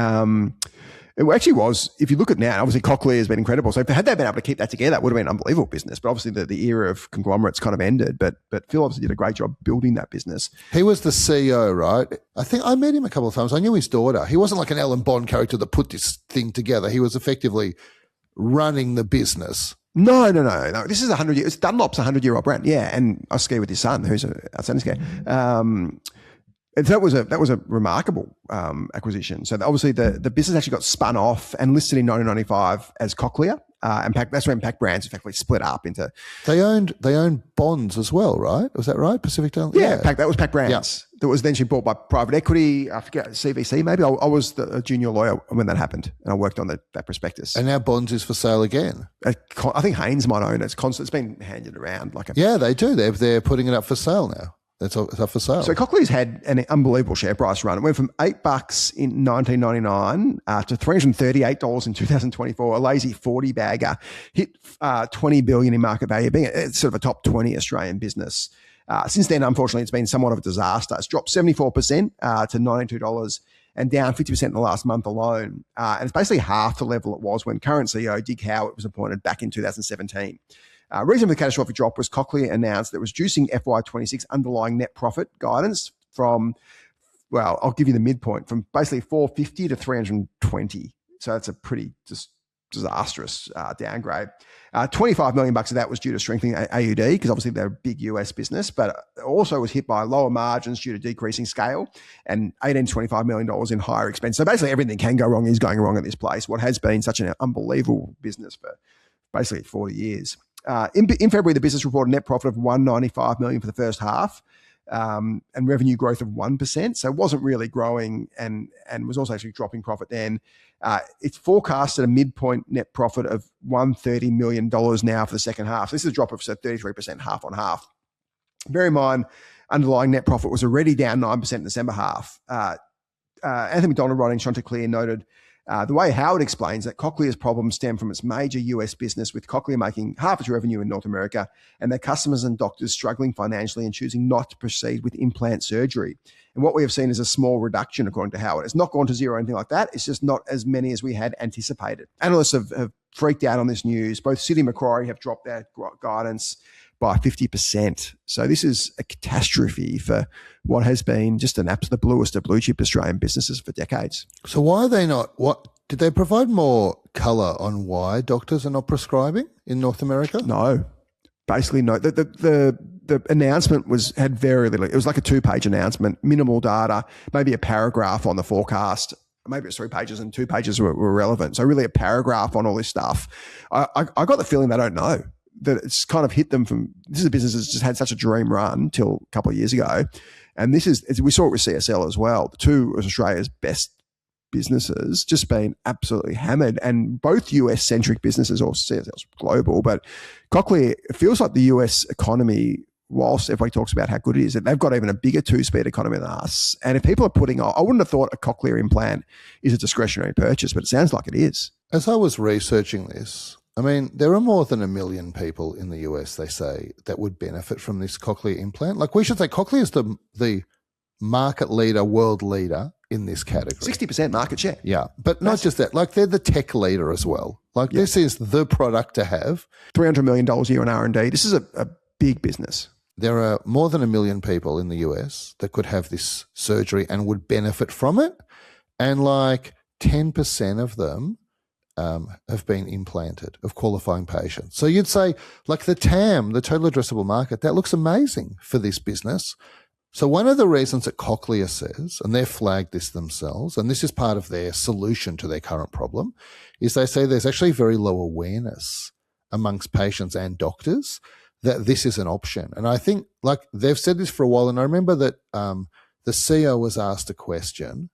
It actually was, if you look at now, obviously Cochlea has been incredible. So had they been able to keep that together, it would have been an unbelievable business. But obviously the era of conglomerates kind of ended. But Phil obviously did a great job building that business. He was the CEO, right? I think I met him a couple of times. I knew his daughter. He wasn't like an Alan Bond character that put this thing together. He was effectively running the business. No. This is 100 years. Dunlop's a 100-year-old brand. Yeah, and I ski with his son, who's a outstanding skier. That was a remarkable acquisition. So obviously the business actually got spun off and listed in 1995 as Cochlea, and that's when Pac Brands effectively split up into. They owned bonds as well, right? Was that right? Pacific Dunlop. Yeah, that was Pac Brands. Yeah. That was then she bought by private equity. I forget, CVC maybe. I was a junior lawyer when that happened, and I worked on that prospectus. And now bonds is for sale again. I think Haynes might own it. It's constant. It's been handed around like a. Yeah, they do. They're putting it up for sale now. It's up for sale. So Cochlear's had an unbelievable share price run. It went from $8 in 1999 to $338 in 2024. A lazy 40 bagger hit $20 billion in market value, being it's sort of a top 20 Australian business. Since then, unfortunately, it's been somewhat of a disaster. It's dropped 74% to $92 and down 50% in the last month alone. And it's basically half the level it was when current CEO Dig Howard was appointed back in 2017. Reason for the catastrophic drop was Cochlear announced that it was reducing FY26 underlying net profit guidance from, well, I'll give you the midpoint, from basically 450 to 320. So that's a pretty just disastrous downgrade. 25 million bucks of that was due to strengthening AUD, because obviously they're a big US business, but also was hit by lower margins due to decreasing scale, and 18 to 25 million dollars in higher expense. So basically everything can go wrong is going wrong at this place, what has been such an unbelievable business for basically 40 years. In February, the business reported a net profit of $195 million for the first half, and revenue growth of 1%. So it wasn't really growing, and was also actually dropping profit then. It's forecasted a midpoint net profit of $130 million now for the second half. So this is a drop of 33% half on half. Bear in mind, underlying net profit was already down 9% in the December half. Anthony McDonald, writing Chanticleer, noted, the way Howard explains that Cochlear's problems stem from its major US business, with Cochlear making half its revenue in North America and their customers and doctors struggling financially and choosing not to proceed with implant surgery. And what we have seen is a small reduction, according to Howard. It's not gone to zero or anything like that. It's just not as many as we had anticipated. Analysts have freaked out on this news. Both Citi and Macquarie have dropped their guidance by 50%. So this is a catastrophe for what has been just an absolute bluest of blue chip Australian businesses for decades. So why are they not? What did they provide more colour on why doctors are not prescribing in North America? No, basically no. The announcement had very little. It was like a 2-page announcement, minimal data, maybe a paragraph on the forecast. Maybe it's 3 pages and 2 pages were relevant. So really a paragraph on all this stuff. I got the feeling they don't know. That it's kind of hit them from, this is a business that's just had such a dream run till a couple of years ago. And we saw it with CSL as well. The two of Australia's best businesses just been absolutely hammered, and both US-centric businesses, or CSL's global, but Cochlear, it feels like the US economy, whilst everybody talks about how good it is, that they've got even a bigger 2-speed economy than us. And if people are I wouldn't have thought a Cochlear implant is a discretionary purchase, but it sounds like it is. As I was researching this, I mean, there are more than 1 million people in the US, they say, that would benefit from this cochlear implant. Like, we should say Cochlear is the market leader, world leader in this category. 60% market share. Yeah, but not just that. Like they're the tech leader as well. Like this is the product to have. $300 million a year in R&D. This is a big business. There are more than 1 million people in the US that could have this surgery and would benefit from it. And like 10% of them have been implanted, of qualifying patients. So you'd say like the TAM, the total addressable market, that looks amazing for this business. So one of the reasons that Cochlea says, and they've flagged this themselves, and this is part of their solution to their current problem, is they say there's actually very low awareness amongst patients and doctors that this is an option. And I think like they've said this for a while, and I remember that the CEO was asked a question,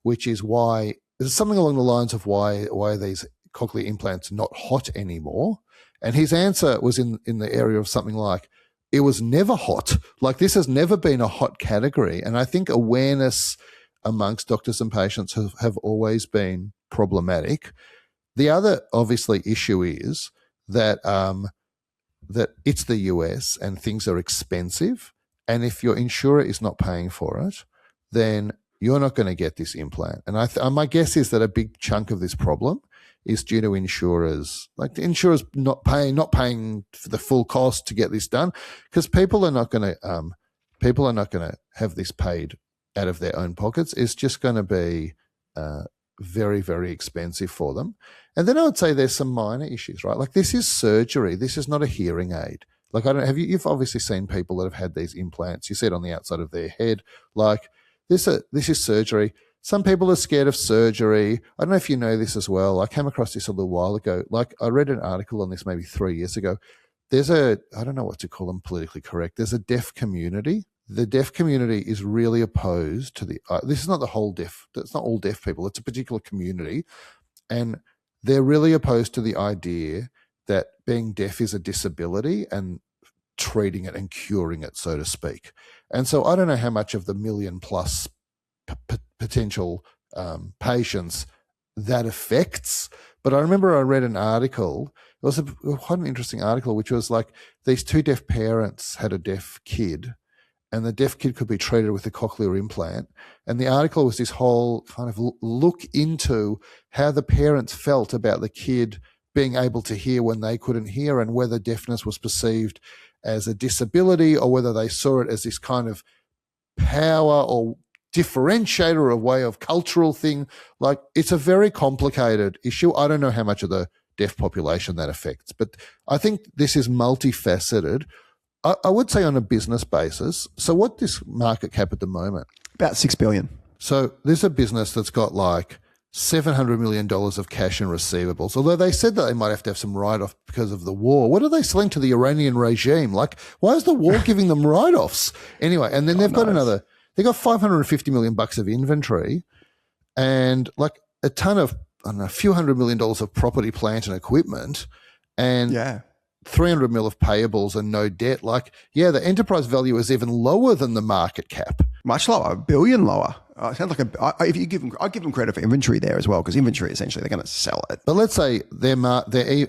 which is why, there's something along the lines of why are these cochlear implants not hot anymore? And his answer was in the area of something like, it was never hot. Like this has never been a hot category. And I think awareness amongst doctors and patients have always been problematic. The other obviously issue is that that it's the US and things are expensive. And if your insurer is not paying for it, then you're not going to get this implant. And my guess is that a big chunk of this problem is due to insurers, like the insurers not paying for the full cost to get this done, because people are not going to have this paid out of their own pockets. It's just going to be very, very expensive for them. And then I would say there's some minor issues, right? Like this is surgery. This is not a hearing aid. Like you've obviously seen people that have had these implants. You see it on the outside of their head. Like this is surgery. Some people are scared of surgery. I don't know if you know this as well. I came across this a little while ago. Like I read an article on this maybe 3 years ago. I don't know what to call them politically correct. There's a deaf community. The deaf community is really opposed to this is not the whole deaf, it's not all deaf people. It's a particular community. And they're really opposed to the idea that being deaf is a disability and treating it and curing it, so to speak. And so I don't know how much of the million plus potential patients that affects, but I remember I read an article. It was quite an interesting article, which was like these two deaf parents had a deaf kid, and the deaf kid could be treated with a cochlear implant. And the article was this whole kind of look into how the parents felt about the kid being able to hear when they couldn't hear, and whether deafness was perceived as a disability or whether they saw it as this kind of power or differentiator or a way of cultural thing. Like it's a very complicated issue. I don't know how much of the deaf population that affects, but I think this is multifaceted. I would say on a business basis. So what this market cap at the moment? About $6 billion. So there's a business that's got like $700 million of cash and receivables, although they said that they might have to have some write-off because of the war. What are they selling to the Iranian regime? Like, why is the war giving them write-offs? Anyway, and then they've got they got $550 million of inventory and like a ton of, I don't know, a few $100 million of property, plant and equipment, and 300 mil of payables and no debt. Like, yeah, the enterprise value is even lower than the market cap. Much lower, $1 billion lower. It sounds like I'd give them credit for inventory there as well, because inventory essentially they're going to sell it. But let's say their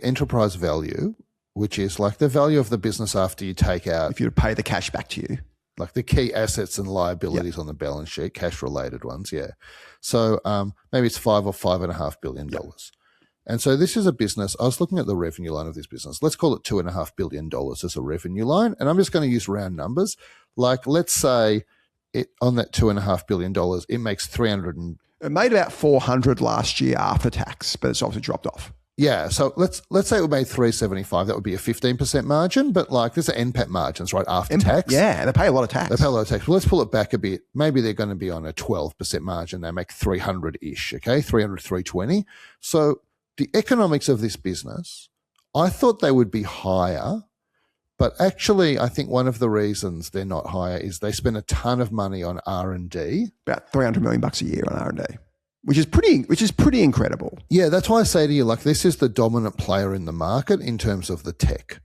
enterprise value, which is like the value of the business after you take out, if you pay the cash back to you, like the key assets and liabilities on the balance sheet, cash related ones, yeah. So maybe it's $5 or $5.5 billion. And so this is a business. I was looking at the revenue line of this business. Let's call it $2.5 billion as a revenue line. And I'm just going to use round numbers. Like, let's say on that $2.5 billion, it makes 300. It made about 400 last year after tax, but it's obviously dropped off. Yeah. So let's say it made 375. That would be a 15% margin. But like, there's NPAT margins, right? After tax. Yeah. They pay a lot of tax. Well, let's pull it back a bit. Maybe they're going to be on a 12% margin. They make 300-ish. Okay. 300, 320. So the economics of this business, I thought they would be higher, but actually I think one of the reasons they're not higher is they spend a ton of money on R&D. About $300 million a year on R&D, which is pretty incredible. Yeah, that's why I say to you, like, this is the dominant player in the market in terms of the tech.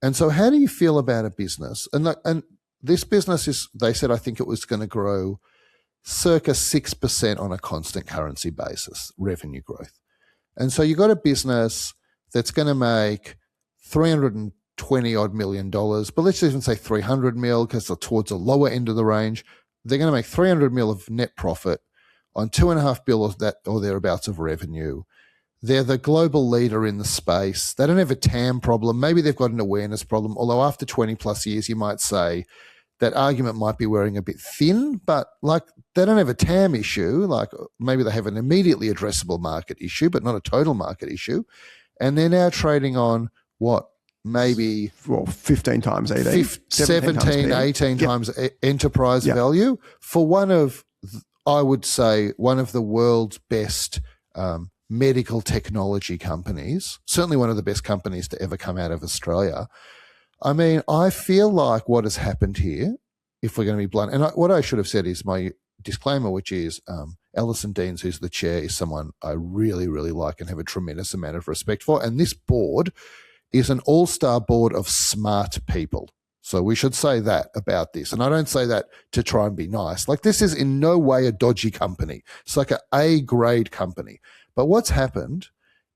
And so how do you feel about a business? And this business is, they said, I think it was going to grow circa 6% on a constant currency basis, revenue growth. And so you got a business that's going to make $320 odd million, but let's even say 300 mil because they're towards the lower end of the range they're going to make 300 mil of net profit on 2.5 billion of that or thereabouts of revenue. They're the global leader in the space. They don't have a TAM problem. Maybe they've got an awareness problem, although after 20 plus years, you might say that argument might be wearing a bit thin, but like they don't have a TAM issue. Like maybe they have an immediately addressable market issue, but not a total market issue. And they're now trading on what? Maybe 15 times EV, 17, 18 times enterprise value for one of, I would say, one of the world's best medical technology companies, certainly one of the best companies to ever come out of Australia. I mean, I feel like what has happened here, if we're going to be blunt, and what I should have said is my disclaimer, which is Alison Deans, who's the chair, is someone I really, really like and have a tremendous amount of respect for. And this board is an all-star board of smart people. So we should say that about this. And I don't say that to try and be nice. Like this is in no way a dodgy company. It's like an A-grade company. But what's happened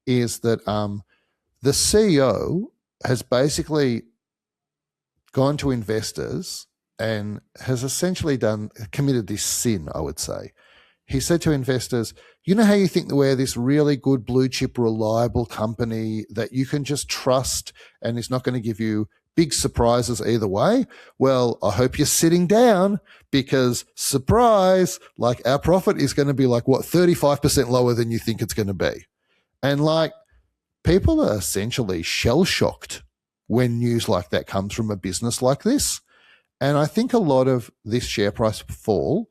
is that the CEO has basically gone to investors and has essentially committed this sin, I would say. He said to investors, you know how you think that we're this really good blue chip, reliable company that you can just trust and is not going to give you big surprises either way? Well, I hope you're sitting down because surprise, like our profit is going to be like 35% lower than you think it's going to be. And like people are essentially shell shocked when news like that comes from a business like this. And I think a lot of this share price fall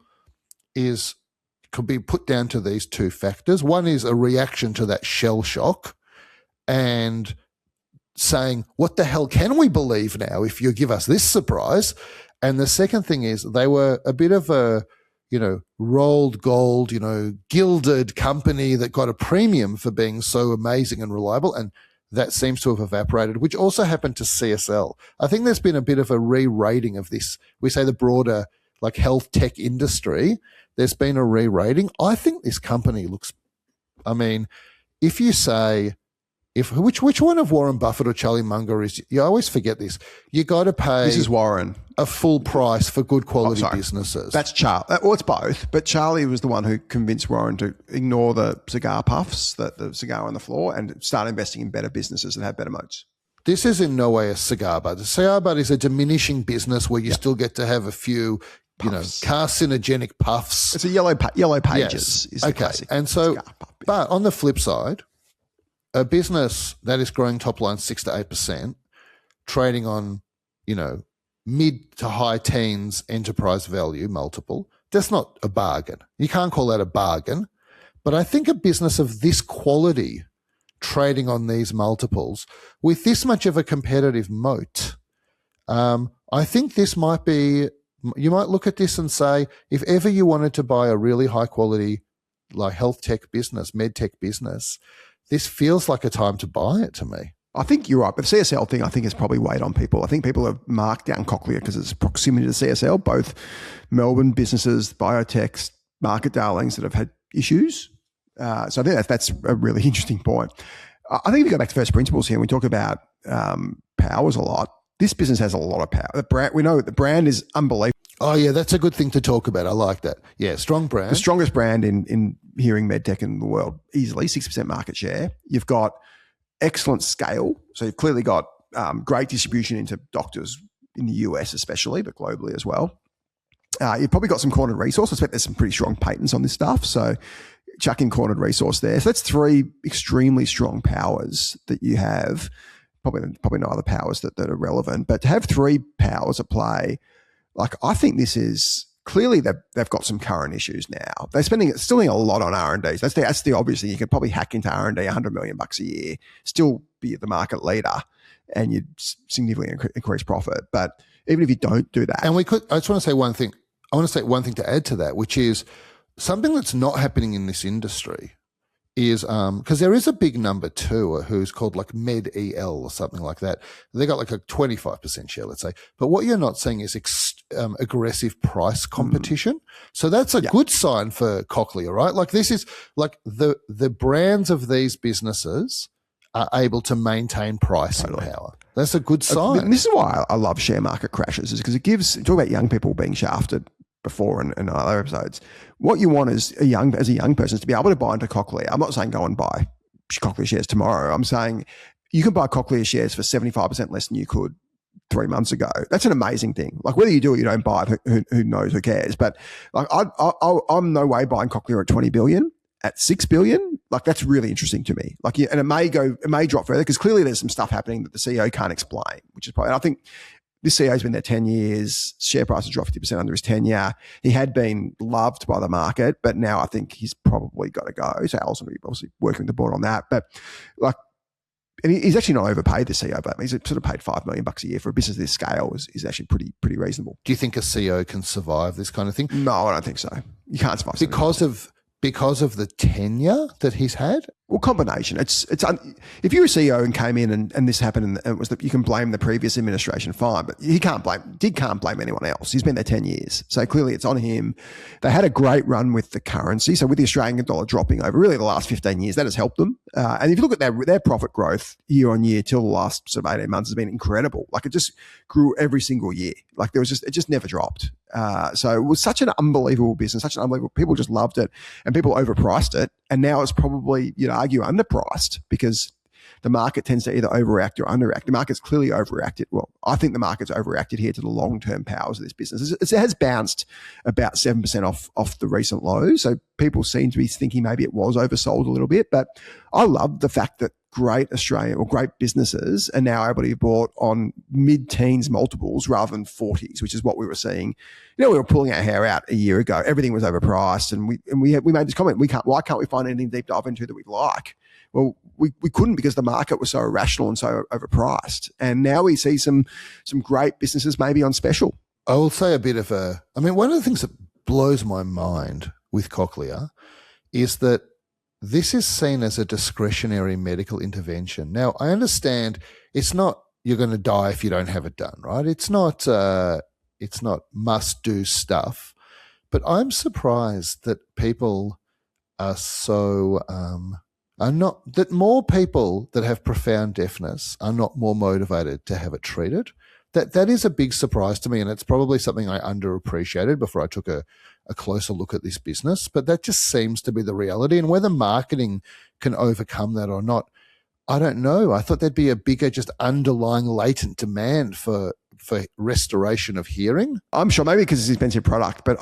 could be put down to these two factors. One is a reaction to that shell shock and saying, what the hell can we believe now if you give us this surprise? And the second thing is they were a bit of a, rolled gold, gilded company that got a premium for being so amazing and reliable. And that seems to have evaporated, which also happened to CSL. I think there's been a bit of a re-rating of this. We say the broader like health tech industry. There's been a re-rating. I think this company looks, if you say, which one of Warren Buffett or Charlie Munger is, you always forget this. You got to pay. This is Warren. A full price for good quality businesses. That's Charlie. Well, it's both. But Charlie was the one who convinced Warren to ignore the cigar puffs, the cigar on the floor, and start investing in better businesses that have better moats. This is in no way a cigar butt. A cigar butt is a diminishing business where you still get to have a few, carcinogenic puffs. It's a yellow pages. Yes. Is the classic. And so, but on the flip side, a business that is growing top line 6 to 8%, trading on, mid to high teens enterprise value multiple, that's not a bargain. You can't call that a bargain. But I think a business of this quality trading on these multiples with this much of a competitive moat, I think this might be, you might look at this and say, if ever you wanted to buy a really high quality like health tech business, med tech business, this feels like a time to buy it to me. I think you're right. But the CSL thing, I think, has probably weighed on people. I think people have marked down Cochlea because of its proximity to CSL, both Melbourne businesses, biotechs, market darlings that have had issues. So I think that's a really interesting point. I think if you go back to first principles here and we talk about powers a lot, this business has a lot of power. We know the brand is unbelievable. Oh, yeah, that's a good thing to talk about. I like that. Yeah, strong brand. The strongest brand in hearing medtech in the world, easily, 6% market share. You've got excellent scale. So you've clearly got great distribution into doctors in the US especially, but globally as well. You've probably got some cornered resource. I expect there's some pretty strong patents on this stuff. So chuck in cornered resource there. So that's three extremely strong powers that you have. Probably no other powers that are relevant. But to have three powers at play, like I think this is clearly they've got some current issues now. They're still spending a lot on R&D. So that's the obvious thing. You could probably hack into R&D $100 million a year, still be the market leader, and you'd significantly increase profit. But even if you don't do that, and I just want to say one thing. I want to say one thing to add to that, which is something that's not happening in this industry is because there is a big number two who's called like MedEL or something like that. They got like a 25% share, let's say. But what you're not seeing is aggressive price competition. So that's a good sign for Cochlea, right? Like this is like the brands of these businesses are able to maintain pricing power. That's a good sign. And this is why I love share market crashes, is because it gives, talk about young people being shafted before in other episodes. What you want as a young person is to be able to buy into Cochlea. I'm not saying go and buy Cochlea shares tomorrow. I'm saying you can buy Cochlea shares for 75% less than you could 3 months ago. That's an amazing thing. Like whether you do or you don't buy it, who knows, who cares? But like I'm no way buying Cochlear at 20 billion. At 6 billion, like that's really interesting to me. Like, and it may drop further because clearly there's some stuff happening that the CEO can't explain, which is probably, I think this CEO's been there 10 years, share price has dropped 50% under his tenure. He had been loved by the market, but now I think he's probably got to go. So Alison will be obviously working with the board on that. But like, and he's actually not overpaid the CEO, but he's sort of paid $5 million a year for a business of this scale is actually pretty reasonable. Do you think a CEO can survive this kind of thing? No, I don't think so. You can't survive because of the tenure that he's had? Well, combination. If you're a CEO and came in and this happened and it was that you can blame the previous administration, fine, but Dig can't blame anyone else. He's been there 10 years. So clearly it's on him. They had a great run with the currency. So with the Australian dollar dropping over really the last 15 years, that has helped them. And if you look at their profit growth year on year till the last sort of 18 months has been incredible. Like it just grew every single year. Like it just never dropped. So it was such an unbelievable business, people just loved it and people overpriced it. And now it's probably, argue underpriced because the market tends to either overreact or underreact. The market's clearly overreacted. Well, I think the market's overreacted here to the long-term powers of this business. It has bounced about 7% off the recent lows. So people seem to be thinking maybe it was oversold a little bit. But I love the fact that great Australian or great businesses are now able to be bought on mid-teens multiples rather than 40s, which is what we were seeing. We were pulling our hair out a year ago. Everything was overpriced, and we made this comment: why can't we find anything deep dive into that we like? Well, we couldn't because the market was so irrational and so overpriced. And now we see some great businesses maybe on special. I will say one of the things that blows my mind with Cochlea is that this is seen as a discretionary medical intervention. Now, I understand it's not you're going to die if you don't have it done, right? It's not must-do stuff. But I'm surprised that people are so that more people that have profound deafness are not more motivated to have it treated. That is a big surprise to me, and it's probably something I underappreciated before I took a closer look at this business. But that just seems to be the reality, and whether marketing can overcome that or not, I don't know. I thought there'd be a bigger just underlying latent demand for restoration of hearing. I'm sure maybe because it's an expensive product, but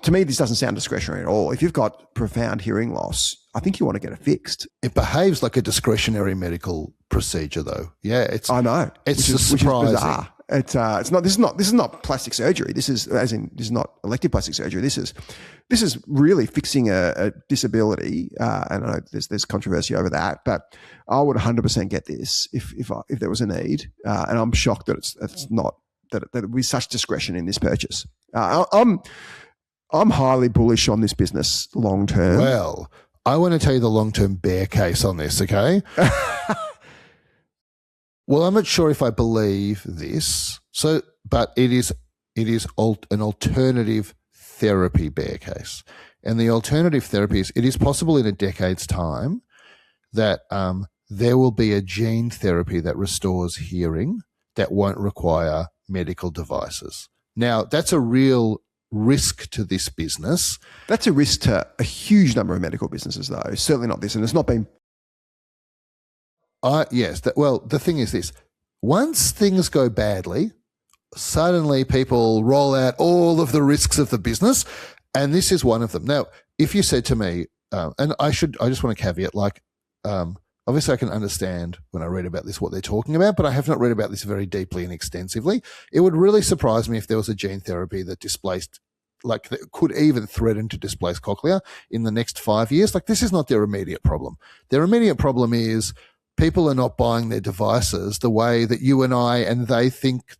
to me, this doesn't sound discretionary at all. If you've got profound hearing loss, I think you want to get it fixed. It behaves like a discretionary medical procedure, though. Yeah, I know. It's surprising. Which is bizarre. This is not plastic surgery. This is not elective plastic surgery. This is really fixing a disability. And I know there's controversy over that, but I would 100% get this if there was a need. And I'm shocked that it's not that it would be such discretion in this purchase. I'm highly bullish on this business long term. Well, I want to tell you the long-term bear case on this, okay? Well, I'm not sure if I believe this. But it is an alternative therapy bear case. And the alternative therapy is it is possible in a decade's time that there will be a gene therapy that restores hearing that won't require medical devices. Now, that's a real risk to this business. That's a risk to a huge number of medical businesses, though. Certainly not this, and it's not been. Yes. The thing is this: once things go badly, suddenly people roll out all of the risks of the business, and this is one of them. Now, if you said to me, and I just want to caveat, obviously I can understand when I read about this what they're talking about, but I have not read about this very deeply and extensively. It would really surprise me if there was a gene therapy that that could even threaten to displace Cochlea in the next 5 years. This is not their immediate problem. Their immediate problem is people are not buying their devices the way that you and I and they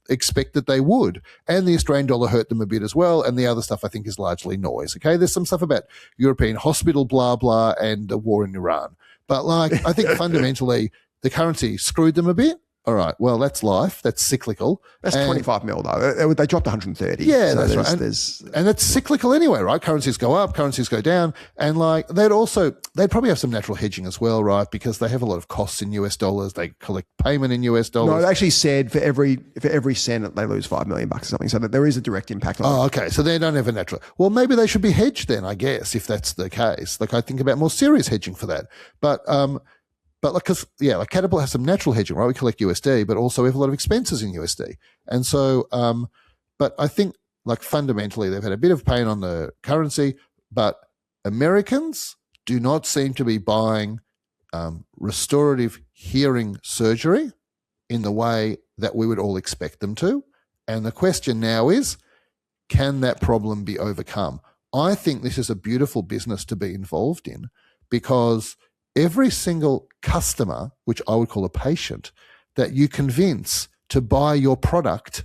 expect that they would. And the Australian dollar hurt them a bit as well. And the other stuff I think is largely noise. Okay. There's some stuff about European hospital, blah, blah, and the war in Iran. But I think fundamentally the currency screwed them a bit. All right. Well, that's life. That's cyclical. That's 25 mil though. They dropped 130. Yeah, so that's right. And it's cyclical anyway, right? Currencies go up, currencies go down, and like they'd probably have some natural hedging as well, right? Because they have a lot of costs in US dollars. They collect payment in US dollars. No, they actually said for every cent they lose $5 million or something. So that there is a direct impact on it. Oh, okay. So they don't have a natural. Well, maybe they should be hedged then, I guess, if that's the case. Like I think about more serious hedging for that, but like, because, like Catapult has some natural hedging, right? We collect USD, but also we have a lot of expenses in USD. And so, but I think, like, fundamentally, they've had a bit of pain on the currency, but Americans do not seem to be buying restorative hearing surgery in the way that we would all expect them to. And the question now is, can that problem be overcome? I think this is a beautiful business to be involved in because every single customer, which I would call a patient, that you convince to buy your product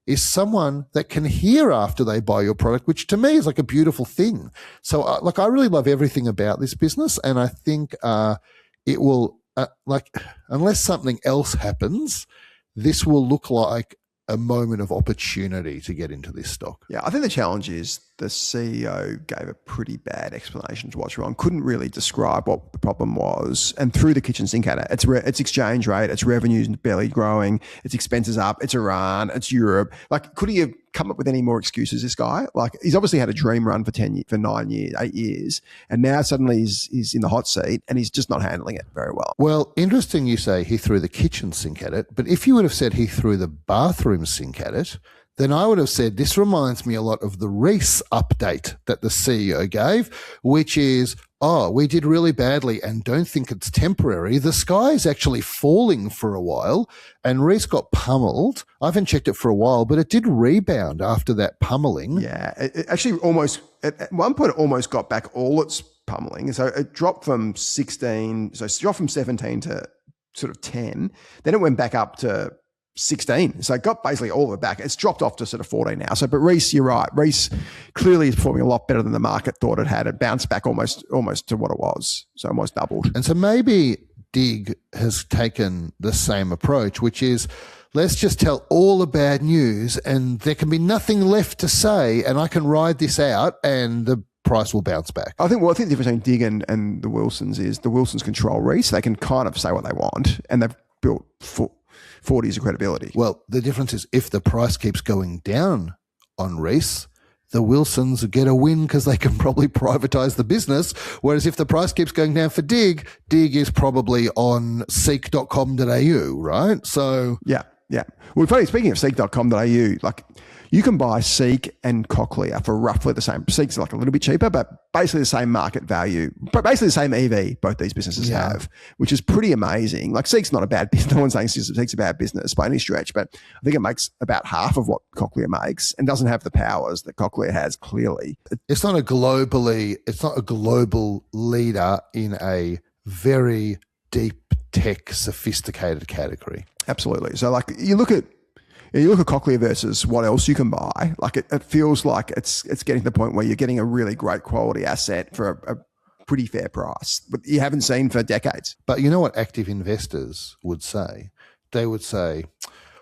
is someone that can hear after they buy your product, which to me is like a beautiful thing. So I really love everything about this business. And I think it will, unless something else happens, this will look like a moment of opportunity to get into this stock. Yeah, I think the challenge is the CEO gave a pretty bad explanation to what's wrong. Couldn't really describe what the problem was, and threw the kitchen sink at it. It's exchange rate, its revenues barely growing, its expenses up, it's Iran, it's Europe. Like, could he have come up with any more excuses? This guy, like, he's obviously had a dream run for 9 years, 8 years, and now suddenly he's in the hot seat and he's just not handling it very well. Well, interesting you say he threw the kitchen sink at it, but if you would have said he threw the bathroom sink at it, then I would have said this reminds me a lot of the Reece update that the CEO gave, which is, we did really badly and don't think it's temporary. The sky is actually falling for a while, and Reece got pummeled. I haven't checked it for a while, but it did rebound after that pummeling. Yeah, it actually at one point it almost got back all its pummeling. So it dropped from 16, so it dropped from 17 to sort of 10. Then it went back up to 16. So it got basically all of it back. It's dropped off to sort of 14 now. So, but Reece, you're right. Reece clearly is performing a lot better than the market thought it had. It bounced back almost to what it was. So almost doubled. And so maybe Dig has taken the same approach, which is, let's just tell all the bad news and there can be nothing left to say and I can ride this out and the price will bounce back. I think the difference between Dig and the Wilsons is the Wilsons control Reece. They can kind of say what they want, and they've built 40 years of credibility. Well, the difference is if the price keeps going down on Reece, the Wilsons get a win because they can probably privatize the business. Whereas if the price keeps going down for Dig is probably on seek.com.au, right? So yeah. Well, funny, speaking of seek.com.au, like, you can buy Seek and Cochlea for roughly the same. Seek's like a little bit cheaper, but basically the same market value, but basically the same EV both these businesses have, which is pretty amazing. Like, Seek's not a bad business. No one's saying Seek's a bad business by any stretch, but I think it makes about half of what Cochlea makes and doesn't have the powers that Cochlea has, clearly. It's not a global leader in a very deep tech, sophisticated category. Absolutely. So, like, you look at Cochlea versus what else you can buy. Like, it feels like it's getting to the point where you're getting a really great quality asset for a pretty fair price, but you haven't seen for decades. But you know what active investors would say? They would say,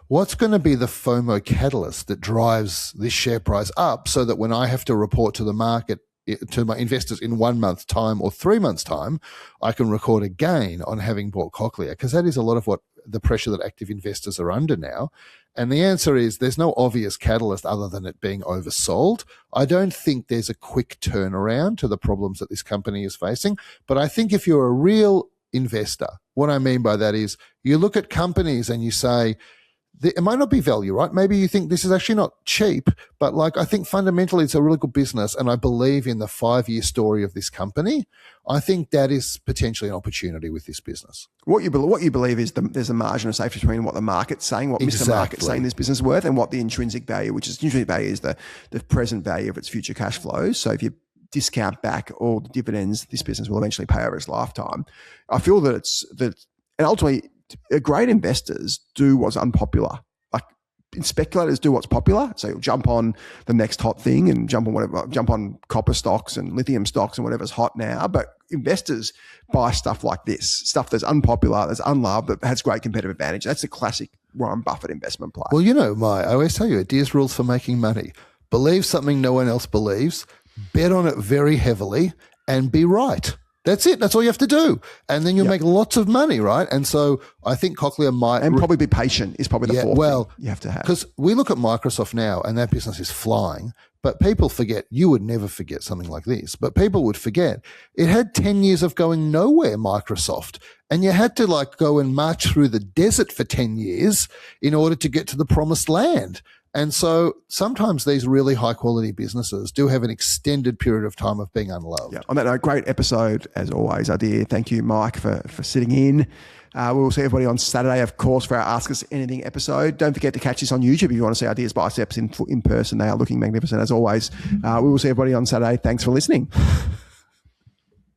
what's going to be the FOMO catalyst that drives this share price up so that when I have to report to the market, to my investors in 1 month's time or 3 months' time, I can record a gain on having bought Cochlea? Because that is a lot of what the pressure that active investors are under now. And the answer is there's no obvious catalyst other than it being oversold. I don't think there's a quick turnaround to the problems that this company is facing. But I think if you're a real investor, what I mean by that is you look at companies and you say, it might not be value, right? Maybe you think this is actually not cheap, but like, I think fundamentally it's a really good business. And I believe in the 5-year story of this company. I think that is potentially an opportunity with this business. What you believe is there's a margin of safety between what the market's saying, what Mr. Market's saying this business is worth, and what the intrinsic value, which is intrinsic value is the present value of its future cash flows. So if you discount back all the dividends this business will eventually pay over its lifetime, I feel that and ultimately, great investors do what's unpopular. Like, speculators do what's popular. So you'll jump on the next hot thing and jump on copper stocks and lithium stocks and whatever's hot now. But investors buy stuff like this, stuff that's unpopular, that's unloved, that has great competitive advantage. That's a classic Warren Buffett investment play. Well, I always tell you, Adir's rules for making money. Believe something no one else believes, bet on it very heavily, and be right. That's it. That's all you have to do. And then you'll make lots of money, right? And so I think Cochlea might... And probably be patient is probably the fourth thing you have to have. Because we look at Microsoft now and that business is flying, but people forget, you would never forget something like this, but people would forget. It had 10 years of going nowhere, Microsoft, and you had to go and march through the desert for 10 years in order to get to the promised land. And so sometimes these really high-quality businesses do have an extended period of time of being unloved. Yeah. On that note, great episode as always, Adir. Thank you, Mike, for sitting in. We will see everybody on Saturday, of course, for our Ask Us Anything episode. Don't forget to catch this on YouTube if you want to see Adir's biceps in person. They are looking magnificent as always. We will see everybody on Saturday. Thanks for listening.